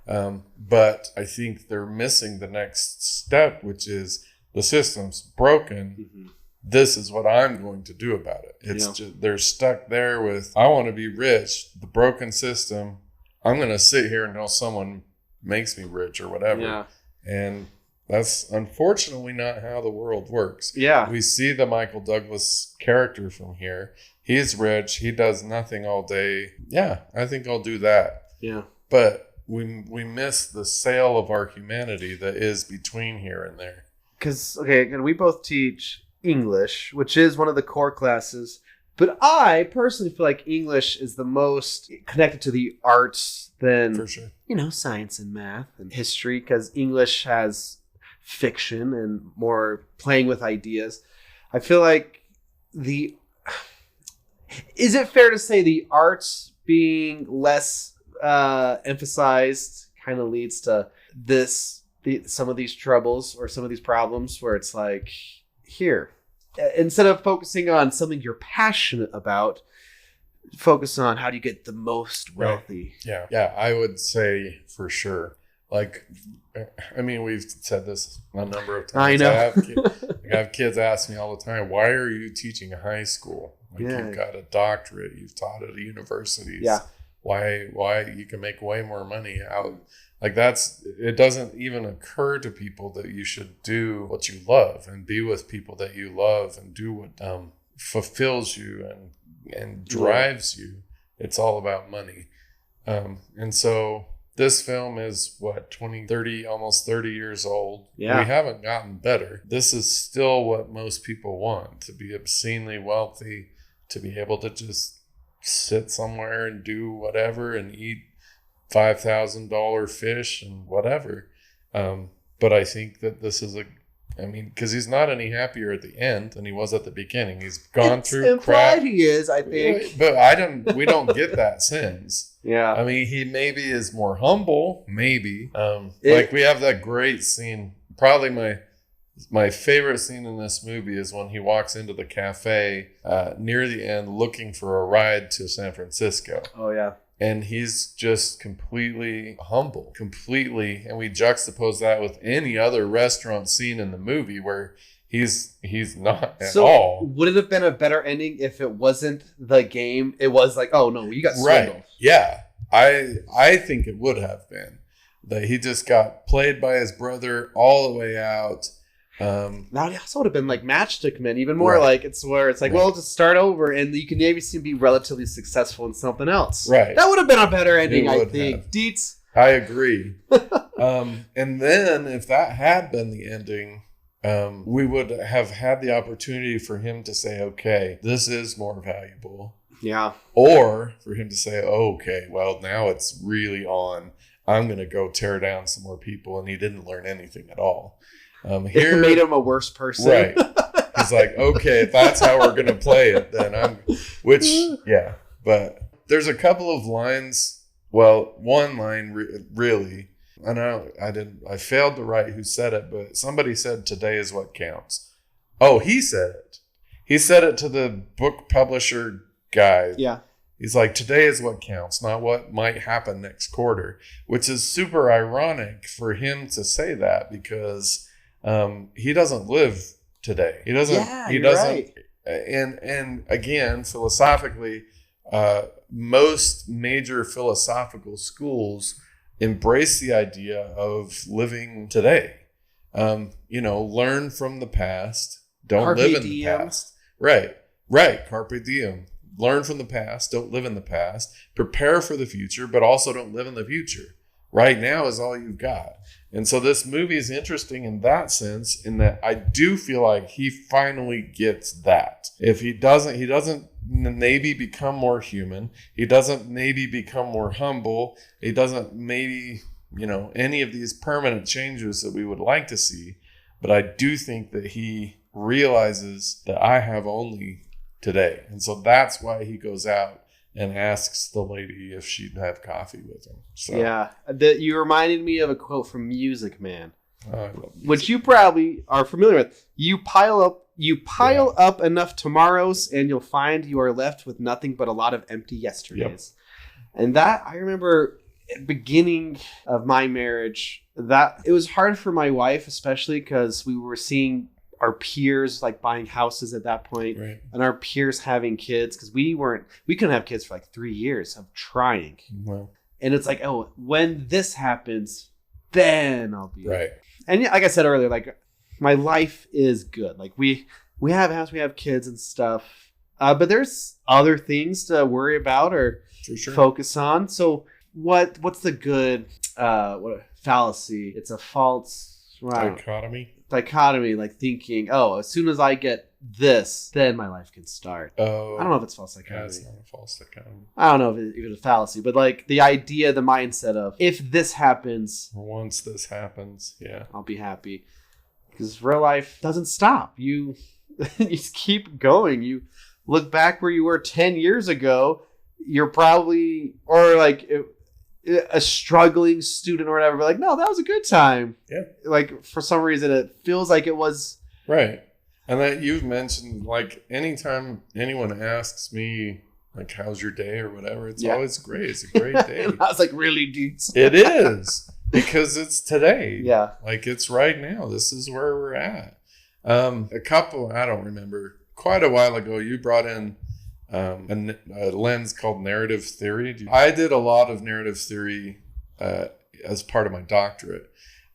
But I think they're missing the next step, which is the system's broken. Mm-hmm. This is what I'm going to do about it. It's just, they're stuck there with, I want to be rich, the broken system. I'm going to sit here until someone makes me rich or whatever. Yeah. And that's unfortunately not how the world works. Yeah. We see the Michael Douglas character from here. He's rich. He does nothing all day. Yeah, I think I'll do that. Yeah. But we miss the sale of our humanity that is between here and there. Because, and we both teach English, which is one of the core classes. But I personally feel like English is the most connected to the arts than, for sure, science and math and history, because English has fiction and more playing with ideas. I feel like is it fair to say the arts being less emphasized kind of leads to some of these troubles or some of these problems, where it's like, here, instead of focusing on something you're passionate about, focus on how do you get the most wealthy. Right. Yeah, I would say for sure. Like, I mean, we've said this a number of times. I know. I have kids ask me all the time, why are you teaching high school? Like, you've got a doctorate, you've taught at universities. Yeah. Why you can make way more money out. Like, it doesn't even occur to people that you should do what you love and be with people that you love and do what fulfills you and drives you. It's all about money. And so this film is almost 30 years old. Yeah. We haven't gotten better. This is still what most people want, to be obscenely wealthy, to be able to just sit somewhere and do whatever and eat $5,000 fish and whatever. But I think that this is I mean, because he's not any happier at the end than he was at the beginning. He's gone It's through implied crap. he is, I think. But we don't get that sense. Yeah. I mean, he maybe is more humble, maybe. Like we have that great scene. Probably my favorite scene in this movie is when he walks into the cafe near the end looking for a ride to San Francisco. Oh, yeah. And he's just completely humble, completely. And we juxtapose that with any other restaurant scene in the movie where he's not at all. Would it have been a better ending if it wasn't the game? It was like, oh no, you got swindled. Right. Yeah. I think it would have been. That he just got played by his brother all the way out. Now it also would have been like Matchstick Men, even more Right. like it's where it's like, well, just start over and you can maybe be relatively successful in something else. Right. That would have been a better ending, It I would think. have. Deets. I agree. And then if that had been the ending, we would have had the opportunity for him to say, okay, this is more valuable. Yeah. Or for him to say, oh, okay, well, now it's really on. I'm going to go tear down some more people. And he didn't learn anything at all. It made him a worse person. Right. He's like, okay, if that's how we're going to play it, then yeah. But there's a couple of lines. Well, one line really, and I failed to write who said it, but somebody said today is what counts. Oh, he said it. He said it to the book publisher guy. Yeah. He's like, today is what counts, not what might happen next quarter, which is super ironic for him to say that because he doesn't live today. He doesn't. Yeah, he you're doesn't. right. And again, philosophically, most major philosophical schools embrace the idea of living today. Learn from the past. Don't Carpe live in the diem. past. Right. Carpe diem. Learn from the past. Don't live in the past. Prepare for the future, but also don't live in the future. Right now is all you've got. And so this movie is interesting in that sense, in that I do feel like he finally gets that. If he doesn't maybe become more human. He doesn't maybe become more humble. He doesn't maybe, any of these permanent changes that we would like to see. But I do think that he realizes that I have only today. And so that's why he goes out and asks the lady if she'd have coffee with him. So, Yeah. You reminded me of a quote from Music Man, I love music. which you probably are familiar with. You pile up enough tomorrows and you'll find you are left with nothing but a lot of empty yesterdays. Yep. And that, I remember at the beginning of my marriage, that it was hard for my wife, especially because we were seeing our peers like buying houses at that point, Right. and our peers having kids, because we couldn't have kids for like 3 years of trying. Well, And it's like, oh, when this happens, then I'll be right. And yeah, like I said earlier, like my life is good. Like we have a house, we have kids and stuff, but there's other things to worry about or For sure. focus on. So what's the good fallacy? It's a false dichotomy, like thinking, oh, as soon as I get this, then my life can start. Oh, I don't know if it's false yeah, dichotomy. it's not a false dichotomy. I don't know if it's even a fallacy, but like the idea, the mindset of if this happens, Once this happens, yeah. I'll be happy. Because real life doesn't stop. You just keep going. You look back where you were 10 years ago, you're probably, or like a struggling student or whatever, but like, no, that was a good time. Yeah. Like for some reason, it feels like it was. Right. And that you've mentioned, like, anytime anyone asks me, like, how's your day or whatever, it's always great. It's a great day. And I was like, really, dudes? It is. Because it's today. Yeah. Like, it's right now. This is where we're at. A couple, I don't remember, quite a while ago, you brought in a lens called narrative theory. I did a lot of narrative theory as part of my doctorate.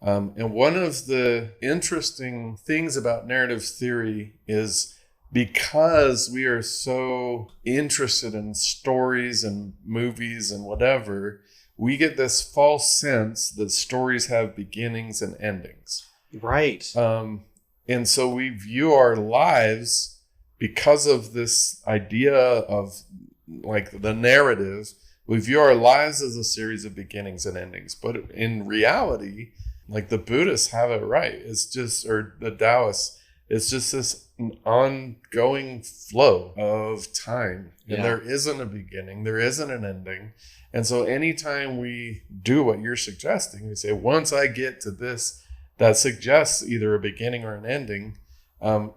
And one of the interesting things about narrative theory is because we are so interested in stories and movies and whatever, we get this false sense that stories have beginnings and endings. Right. And so we view our lives because of this idea of like the narrative. We view our lives as a series of beginnings and endings. But in reality, Like the Buddhists have it right. It's just, or the Taoists, it's just this ongoing flow of time. And there isn't a beginning, there isn't an ending. And so anytime we do what you're suggesting, we say, once I get to this, that suggests either a beginning or an ending,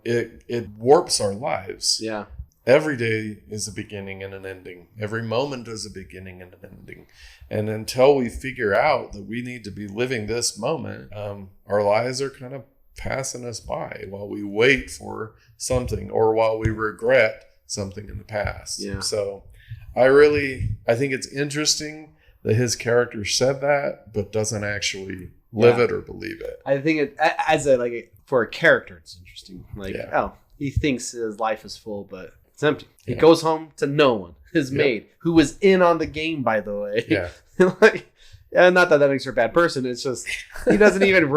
it warps our lives. Yeah. Every day is a beginning and an ending. Every moment is a beginning and an ending. And until we figure out that we need to be living this moment, our lives are kind of passing us by while we wait for something or while we regret something in the past. Yeah. So I think it's interesting that his character said that, but doesn't actually live it or believe it. I think it for a character, it's interesting. Like, he thinks his life is full, but it's empty. He goes home to no one. His maid, who was in on the game, by the way. Yeah. Not that makes her a bad person. It's just he doesn't even.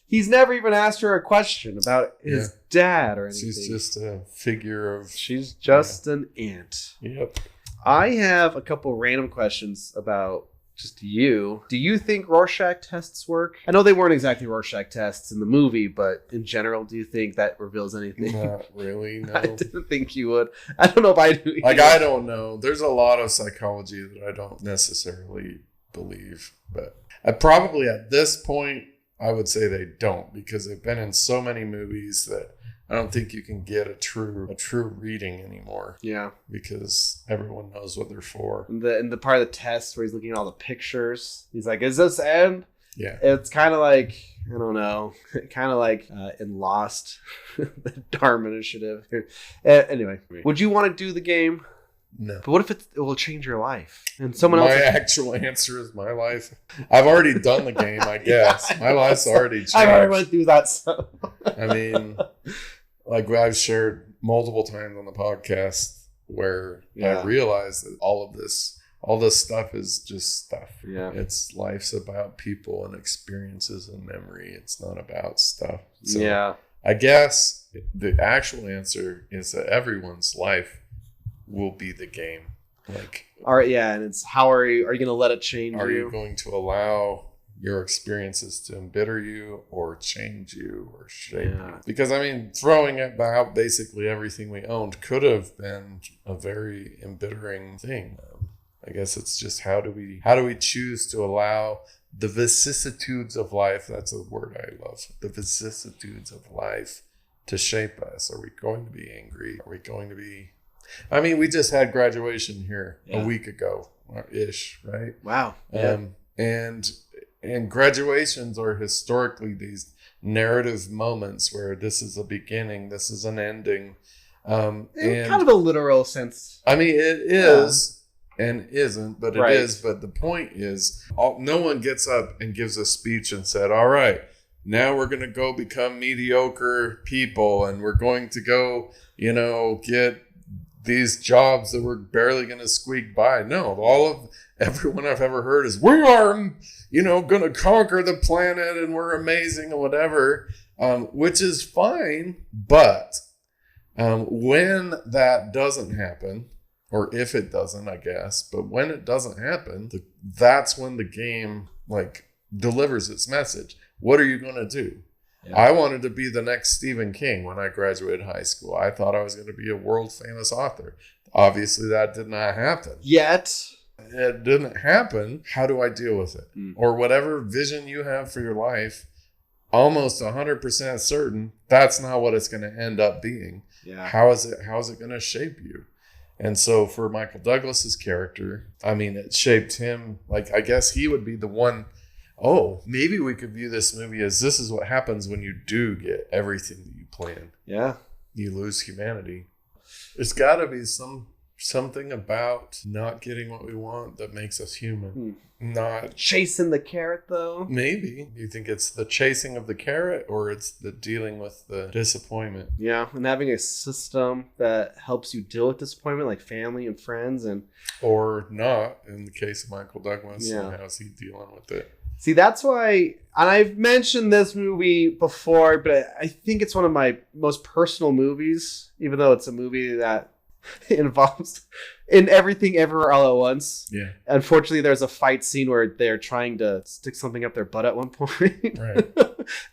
He's never even asked her a question about his dad or anything. She's just a figure of. She's just an ant. Yep. I have a couple random questions about just you. Do you think Rorschach tests work? I know they weren't exactly Rorschach tests in the movie, but in general, do you think that reveals anything? Not really, no. I didn't think you would. I don't know if I do. Like, I don't know. There's a lot of psychology that I don't necessarily believe. But probably at this point, I would say they don't, because they've been in so many movies that I don't think you can get a true reading anymore. Yeah. Because everyone knows what they're for. And the part of the test where he's looking at all the pictures, he's like, is this end? Yeah. It's kind of like, I don't know, kind of like in Lost, the Dharma Initiative. Anyway, would you want to do the game? No. But what if it will change your life? And someone else... My actual answer is my life. I've already done the game, I guess. My life's already changed. I already went through that stuff. I mean, like I've shared multiple times on the podcast where I realized that all this stuff is just stuff. Yeah. Life's about people and experiences and memory. It's not about stuff. So I guess the actual answer is that everyone's life will be the game. Like, all right, and it's how are you going to let it change you? Are you going to allow your experiences to embitter you or change you or shape you? Because I mean, throwing out basically everything we owned could have been a very embittering thing. I guess it's just how do we choose to allow the vicissitudes of life? That's a word I love. The vicissitudes of life to shape us. Are we going to be angry? Are we going to be... I mean, we just had graduation here a week ago, ish, right? Wow. And graduations are historically these narrative moments where this is a beginning, this is an ending. In kind of a literal sense. I mean, it is and isn't, but it is. But the point is, no one gets up and gives a speech and said, all right, now we're going to go become mediocre people and we're going to go, get these jobs that we're barely going to squeak by. No, everyone I've ever heard is, we are, going to conquer the planet and we're amazing and whatever, which is fine. But when that doesn't happen, or if it doesn't, I guess, but when it doesn't happen, that's when the game delivers its message. What are you going to do? Yeah. I wanted to be the next Stephen King when I graduated high school. I thought I was going to be a world famous author. Obviously, that did not happen. Yet. It didn't happen. How do I deal with it? Or whatever vision you have for your life, almost 100% certain that's not what it's going to end up being. Yeah. How is it going to shape you? And so for Michael Douglas's character, I mean, it shaped him. I guess he would be the one. Oh, maybe we could view this movie as this is what happens when you do get everything that you plan. Yeah. You lose humanity. There's got to be something about not getting what we want that makes us human. Not chasing the carrot, though. Maybe. Do you think it's the chasing of the carrot or it's the dealing with the disappointment? Yeah, and having a system that helps you deal with disappointment, like family and friends, or not. In the case of Michael Douglas, how's he dealing with it? See, that's why, and I've mentioned this movie before, but I think it's one of my most personal movies, even though it's a movie that involves in Everything Everywhere All at Once. Yeah. Unfortunately, there's a fight scene where they're trying to stick something up their butt at one point. Right.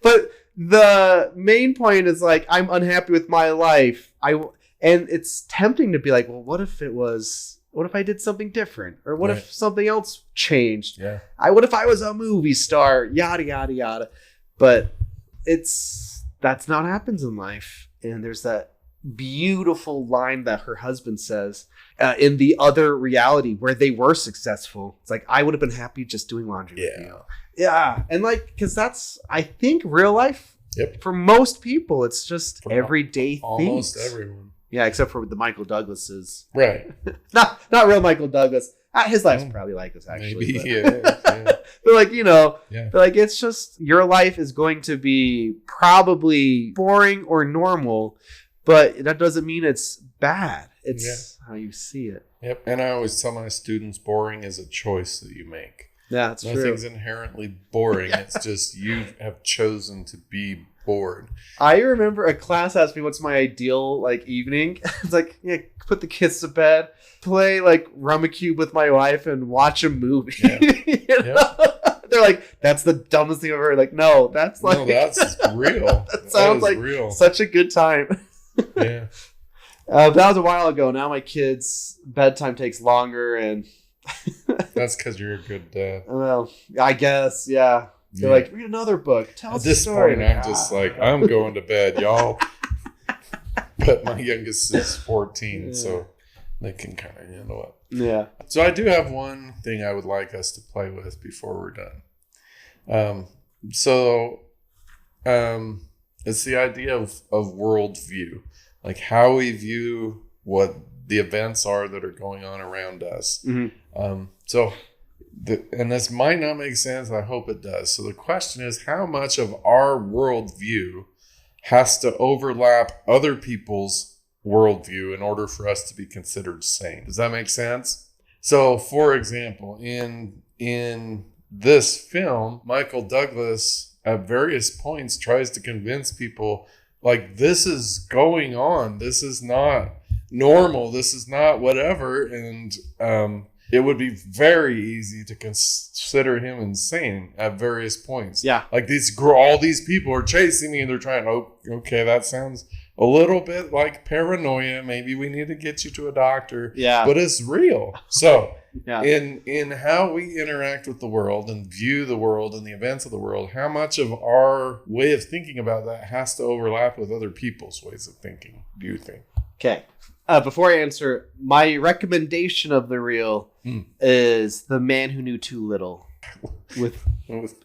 But the main point is like, I'm unhappy with my life. And it's tempting to be like, well, what if I did something different? Or what if something else changed? Yeah. What if I was a movie star? Yada, yada, yada. But that's not what happens in life. And there's that beautiful line that her husband says in the other reality where they were successful. It's like, I would have been happy just doing laundry with you. Yeah. And like, because that's, I think, real life. Yep. For most people, it's just For everyday almost things. everyone. Yeah, except for the Michael Douglases. Right. Not real Michael Douglas. His life's probably like this, actually. Maybe it is, yeah. But like, Yeah. but like, it's just, your life is going to be probably boring or normal, but that doesn't mean it's bad. It's how you see it. Yep. And I always tell my students, boring is a choice that you make. Yeah, that's true. Nothing's inherently boring. It's just you have chosen to be bored. I remember a class asked me what's my ideal like evening. It's like, yeah, put the kids to bed, play like Rummikub with my wife, and watch a movie. Yeah. They're like, that's the dumbest thing I've ever heard. Like, no, that's like, No, that's real. That sounds like real. Such a good time. Yeah. That was a while ago. Now my kids' bedtime takes longer, and That's because you're a good dad. well, I guess, yeah. They're like, read another book. Tell us At this a story. point, I'm just like, I'm going to bed, y'all. But my youngest is 14, so they can kind of handle it. Yeah. So I do have one thing I would like us to play with before we're done. It's the idea of worldview, like how we view what the events are that are going on around us. Mm-hmm. And this might not make sense. I hope it does. So the question is, how much of our worldview has to overlap other people's worldview in order for us to be considered sane? Does that make sense? So, for example, in this film, Michael Douglas at various points tries to convince people, like, this is going on. This is not normal. This is not whatever. And it would be very easy to consider him insane at various points. Yeah. Like all these people are chasing me and they're trying, okay, that sounds a little bit like paranoia. Maybe we need to get you to a doctor. Yeah. But it's real. So yeah. in how we interact with the world and view the world and the events of the world, how much of our way of thinking about that has to overlap with other people's ways of thinking, do you think? Okay. Before I answer, my recommendation of the reel is The Man Who Knew Too Little with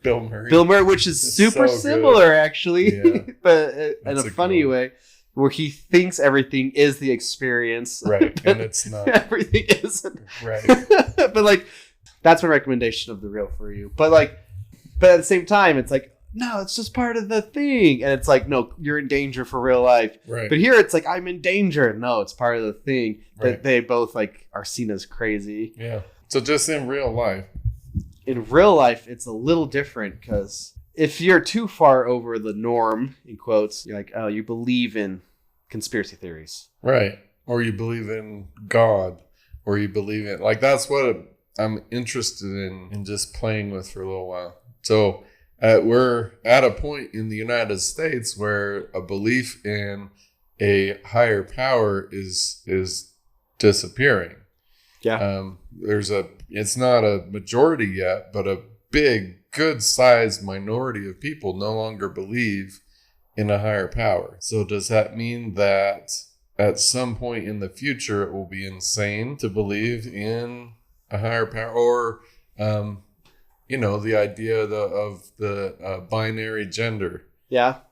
Bill Murray. Bill Murray, which is It's super so similar, actually, Yeah. but in That's a a funny good one. way, where he thinks everything is the experience. Right, but and it's not. Everything isn't. Right. But like, that's my recommendation of the reel for you. But at the same time, it's like, no, it's just part of the thing. And it's like, no, you're in danger for real life. Right. But here it's like, I'm in danger. No, it's part of the thing. Right. That they both like are seen as crazy. Yeah. So just in real life. In real life, it's a little different because if you're too far over the norm, in quotes, you're like, oh, you believe in conspiracy theories. Right. Or you believe in God. Or you believe in, like, that's what I'm interested in just playing with for a little while. So we're at a point in the United States where a belief in a higher power is disappearing. Yeah. It's not a majority yet, but a big, good sized minority of people no longer believe in a higher power. So does that mean that at some point in the future it will be insane to believe in a higher power? Or the idea of the binary gender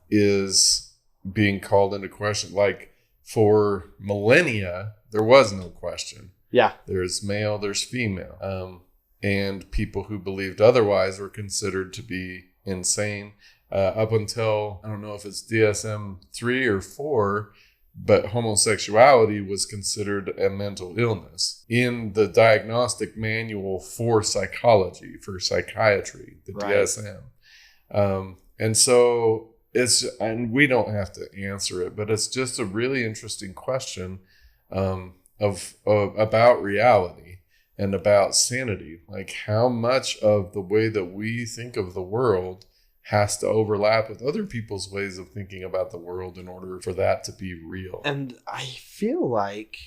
is being called into question. Like, for millennia, there was no question. Yeah. There's male, there's female. And people who believed otherwise were considered to be insane up until, I don't know if it's DSM-3 or 4, but homosexuality was considered a mental illness in the diagnostic manual for psychology, for psychiatry, the DSM. And so and we don't have to answer it, but it's just a really interesting question. about reality and about sanity. Like, how much of the way that we think of the world has to overlap with other people's ways of thinking about the world in order for that to be real. And I feel like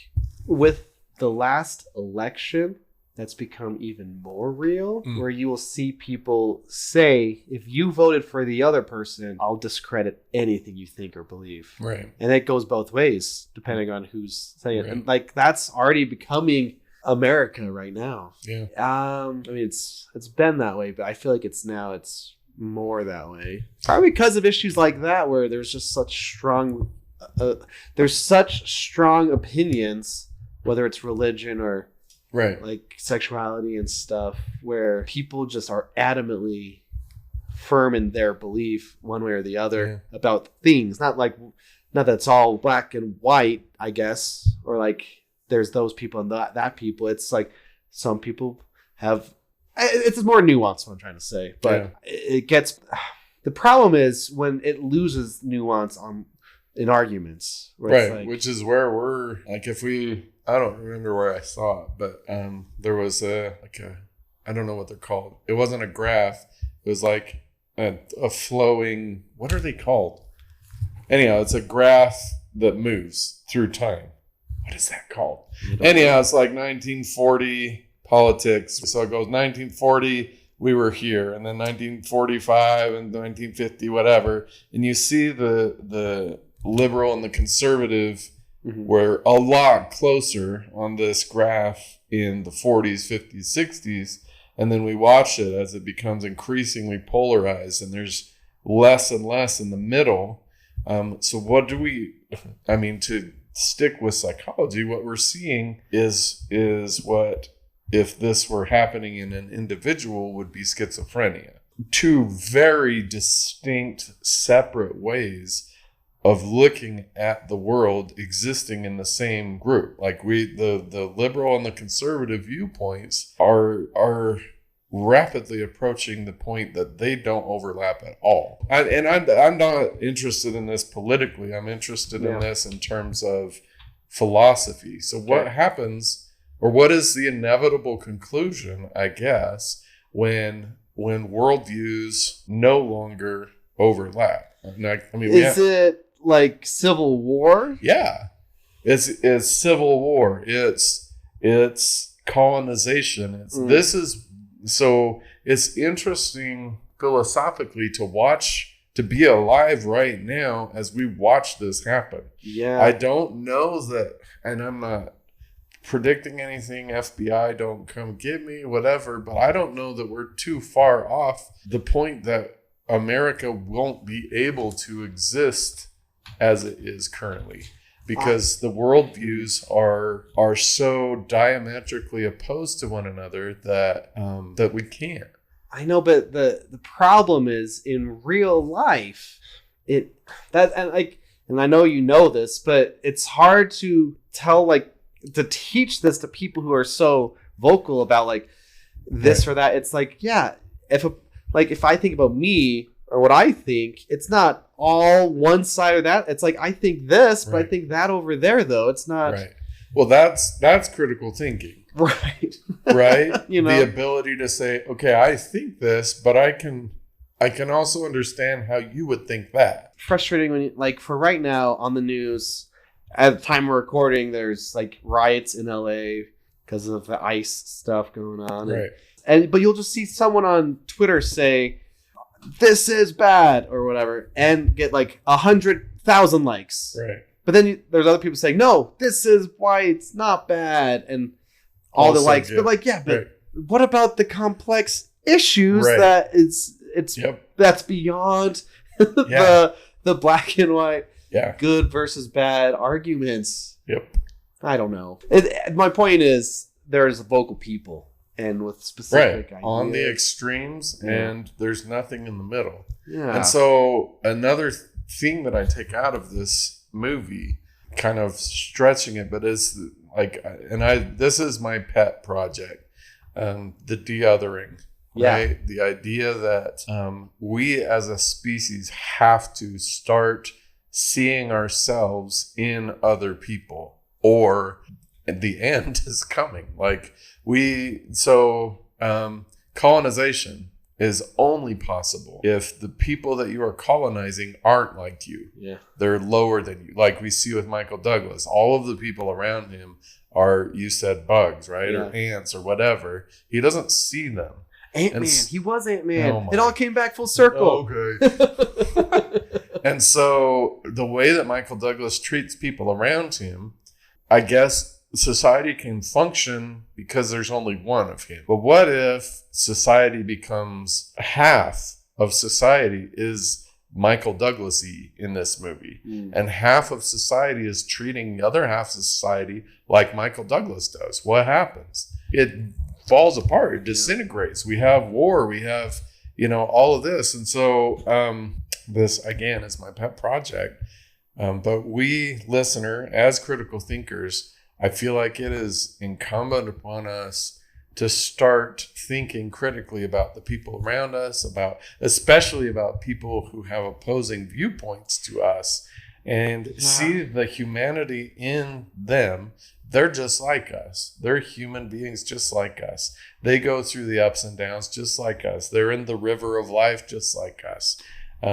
with the last election, that's become even more real, where you will see people say, if you voted for the other person, I'll discredit anything you think or believe. Right. And it goes both ways, depending on who's saying it. Right. And like, that's already becoming America right now. Yeah. I mean, it's been that way, but I feel like it's more that way. Probably because of issues like that, where there's just such strong, opinions, whether it's religion or Right. like sexuality and stuff, where people just are adamantly firm in their belief one way or the other about things. Not that it's all black and white, I guess, or like there's those people and that people. It's like some people have, it's more nuanced, what I'm trying to say, but it gets, the problem is when it loses nuance in arguments, Right. Like, which is where we're like, I don't remember where I saw it, but there was I don't know what they're called. It wasn't a graph. It was like a flowing, what are they called? Anyhow, it's a graph that moves through time. What is that called? Anyhow, it's like 1940 politics. So it goes 1940, we were here, and then 1945 and 1950, whatever. And you see the liberal and the conservative were a lot closer on this graph in the 40s, 50s, 60s. And then we watch it as it becomes increasingly polarized and there's less and less in the middle. So what do to stick with psychology, what we're seeing is what, if this were happening in an individual, would be schizophrenia. Two very distinct, separate ways of looking at the world existing in the same group. Like the liberal and the conservative viewpoints are rapidly approaching the point that they don't overlap at all. I'm not interested in this politically. I'm interested in this in terms of philosophy. So what happens, or what is the inevitable conclusion, I guess, when worldviews no longer overlap? It like Civil War? Yeah. It's Civil War. It's colonization. It's interesting philosophically to be alive right now as we watch this happen. Yeah. I don't know that, and I'm not predicting anything, FBI don't come get me, whatever, but I don't know that we're too far off the point that America won't be able to exist as it is currently, because the worldviews are so diametrically opposed to one another that we can't. I know, but the problem is in real life, and I know you know this, but it's hard to to teach this to people who are so vocal about like this or that. It's like, if I think about me or what I think, it's not all one side or that. It's like, I think this, but I think that over there, though. It's not. Right. Well, that's critical thinking. Right. Right. The ability to say, okay, I think this, but I can also understand how you would think that. Frustrating when for right now on the news, at the time we're recording, there's like riots in LA because of the ICE stuff going on. Right. But you'll just see someone on Twitter say, this is bad or whatever, and get like 100,000 likes. Right. But then there's other people saying, no, this is why it's not bad, and all the likes. But what about the complex issues that that's beyond the black and white, good versus bad arguments? Yep. I don't know. My point is, there's vocal people. And with specific ideas. On the extremes, and there's nothing in the middle. Yeah. And so another thing that I take out of this movie, kind of stretching it, but is like, this is my pet project, the de-othering. Right? The idea that we as a species have to start seeing ourselves in other people, or the end is coming. Like colonization is only possible if the people that you are colonizing aren't like you. Yeah. They're lower than you. Like we see with Michael Douglas. All of the people around him are, you said, bugs, right? Yeah. Or ants or whatever. He doesn't see them. Ant-Man. He was Ant-Man. Oh, it all came back full circle. Okay. And so the way that Michael Douglas treats people around him, I guess society can function because there's only one of him. But what if society becomes half of society is Michael Douglas-y in this movie, and half of society is treating the other half of society like Michael Douglas does? What happens? It falls apart. It disintegrates. We have war. We have, all of this. And so this, again, is my pet project. But we, listener, as critical thinkers, I feel like it is incumbent upon us to start thinking critically about the people around us, especially about people who have opposing viewpoints to us, and see the humanity in them. They're just like us. They're human beings just like us. They go through the ups and downs just like us. They're in the river of life just like us. We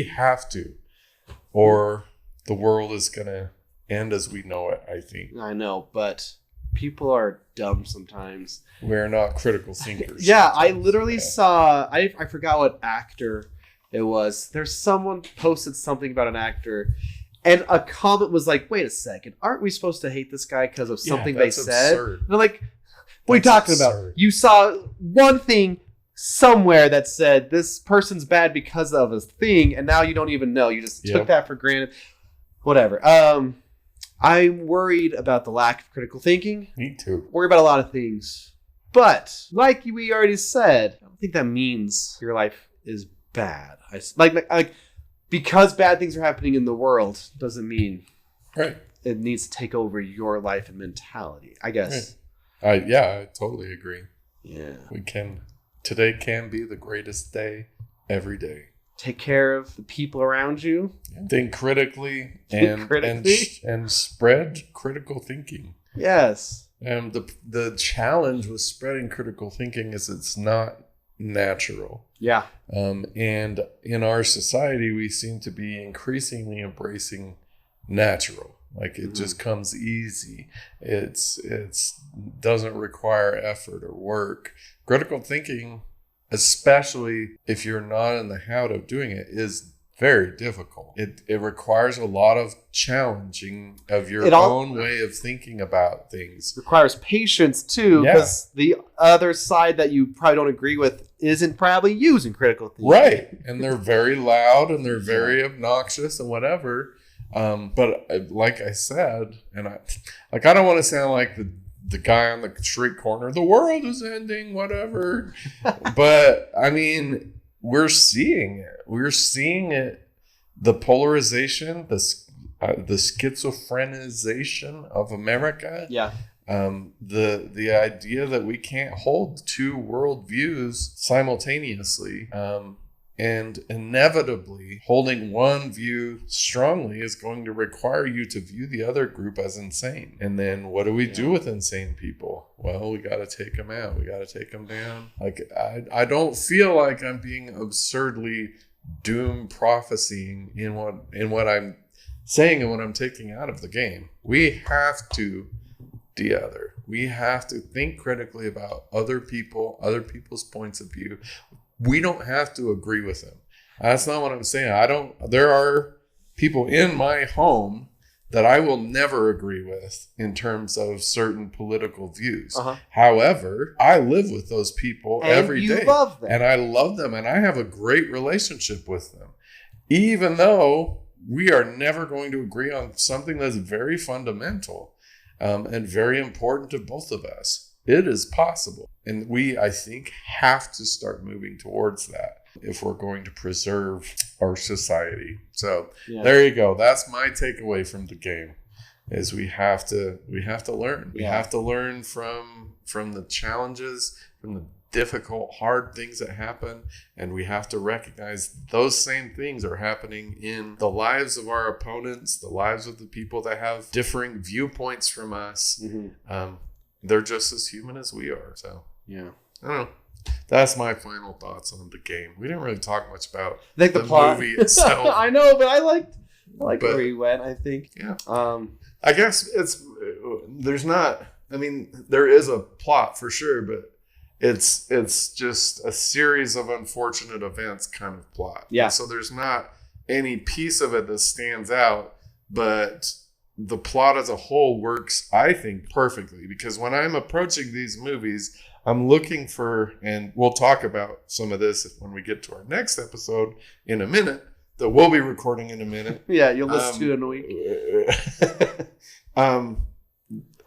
have to, or the world is going to end as we know it, I think. I know, but people are dumb sometimes. We're not critical thinkers. Yeah, I literally saw, I forgot what actor it was. There's someone posted something about an actor, and a comment was like, wait a second, aren't we supposed to hate this guy because of something they said? Absurd. And I'm like, what are you talking about? You saw one thing somewhere that said this person's bad because of a thing, and now you don't even know. You just took that for granted. Whatever. I'm worried about the lack of critical thinking. Me too. Worry about a lot of things. But, like we already said, I don't think that means your life is bad. Like because bad things are happening in the world doesn't mean it needs to take over your life and mentality, I guess. Right. I totally agree. Yeah. Today can be the greatest day every day. Take care of the people around you. Think critically and spread critical thinking. Yes. And the challenge with spreading critical thinking is it's not natural. Yeah. And in our society, we seem to be increasingly embracing natural. Like it just comes easy. It's doesn't require effort or work. Critical thinking, especially if you're not in the habit of doing it, is very difficult. It requires a lot of challenging of your own way of thinking about things. Requires patience too, because the other side that you probably don't agree with isn't probably using critical thinking. Right. And they're very loud and they're very obnoxious and whatever. But like I said, and I don't want to sound like the guy on the street corner, the world is ending, whatever. But I mean, we're seeing it. We're seeing it. The polarization, the schizophrenization of America. Yeah. The idea that we can't hold two worldviews simultaneously. And inevitably, holding one view strongly is going to require you to view the other group as insane. And then what do we do with insane people? Well, we got to take them out. We got to take them down. Like, I don't feel like I'm being absurdly doom prophesying in what I'm saying and what I'm taking out of the game. We have to de-other. We have to think critically about other people, other people's points of view. We don't have to agree with them. That's not what I'm saying. There are people in my home that I will never agree with in terms of certain political views. However, I live with those people every day. And you love them. And I love them, and I have a great relationship with them. Even though we are never going to agree on something that's very fundamental and very important to both of us. It is possible. And we, I think, have to start moving towards that if we're going to preserve our society. So there you go. That's my takeaway from the game, is we have to learn. We have to learn from the challenges, from the difficult, hard things that happen, and we have to recognize those same things are happening in the lives of our opponents, the lives of the people that have differing viewpoints from us. They're just as human as we are. So yeah, I don't know. That's my final thoughts on the game. We didn't really talk much about I think the plot movie itself. I know, but I liked where we went, I think. Yeah. I guess there's not, I mean, there is a plot for sure, but it's just a series of unfortunate events kind of plot. Yeah. And so there's not any piece of it that stands out, but the plot as a whole works, I think, perfectly. Because when I'm approaching these movies, I'm looking for, and we'll talk about some of this when we get to our next episode in a minute, that we'll be recording in a minute. Yeah, you'll listen to it in a week.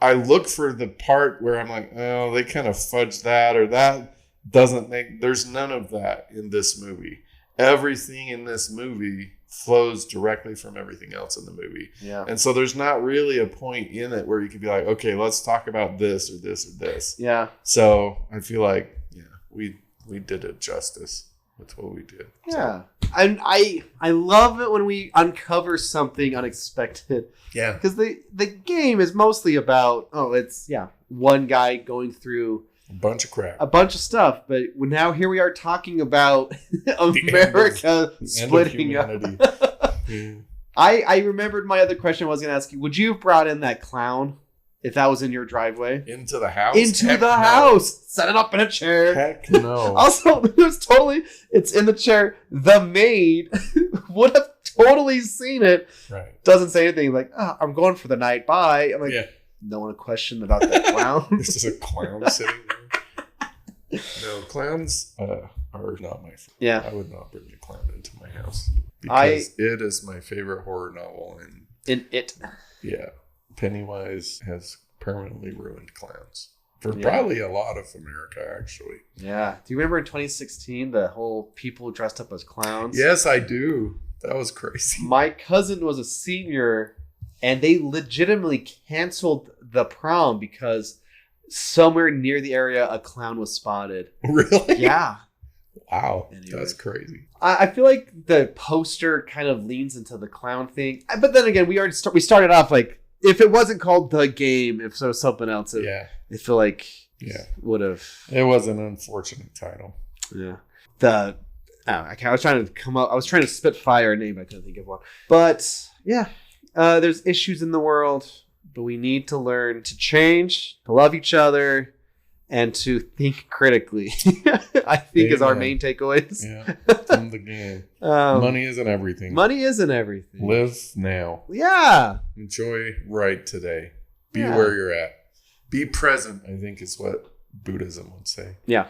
I look for the part where I'm like, oh, they kind of fudged that, or that doesn't make, there's none of that in this movie. Everything in this movie flows directly from everything else in the movie. Yeah. And so there's not really a point in it where you could be like, okay, let's talk about this or this or this. Yeah. So I feel like, yeah, we did it justice with what we did. Yeah. And I love it when we uncover something unexpected. Yeah. Because the game is mostly about, one guy going through a bunch of crap. A bunch of stuff. But now here we are talking about America splitting up. Yeah. I remembered my other question I was going to ask you. Would you have brought in that clown if that was in your driveway? Into the house? Into the house. Set it up in a chair. Heck no. Also, it's in the chair. The maid would have totally seen it. Right. Doesn't say anything like, I'm going for the night. Bye. I'm like, no one question about that clown. There's just a clown sitting there. No, clowns are not my favorite. Yeah. I would not bring a clown into my house. Because it is my favorite horror novel. In it. Yeah. Pennywise has permanently ruined clowns. For probably a lot of America, actually. Yeah. Do you remember in 2016, the whole people dressed up as clowns? Yes, I do. That was crazy. My cousin was a senior, and they legitimately canceled the prom because somewhere near the area, a clown was spotted. Really? Yeah. Wow. Anyway. That's crazy. I feel like the poster kind of leans into the clown thing. But then again, we started off like, if it wasn't called The Game, if so something else, I feel like would have. It was an unfortunate title. Yeah. I was trying to spit fire name, I couldn't think of one. But yeah, there's issues in the world, but we need to learn to change, to love each other, and to think critically. I think is our main takeaways. Yeah, from the game. Money isn't everything. Money isn't everything. Live now. Yeah. Enjoy right today. Be where you're at. Be present, I think is what Buddhism would say. Yeah.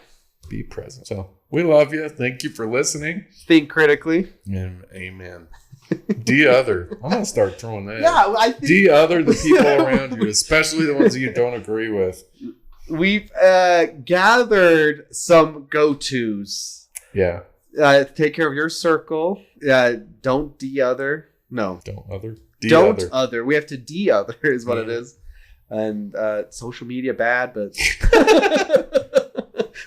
Be present. So we love you. Thank you for listening. Think critically. And amen. De-other. I'm going to start throwing that. Yeah, I think. De-other the people around you, especially the ones that you don't agree with. We've gathered some go-tos. Yeah. Take care of your circle. Don't de-other. No. Don't other. De-other. Don't other. We have to de-other is what it is. And social media bad, but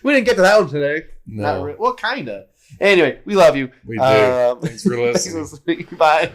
we didn't get to that one today. No. Well, kind of. Anyway, we love you. We do. Thanks for listening. Bye.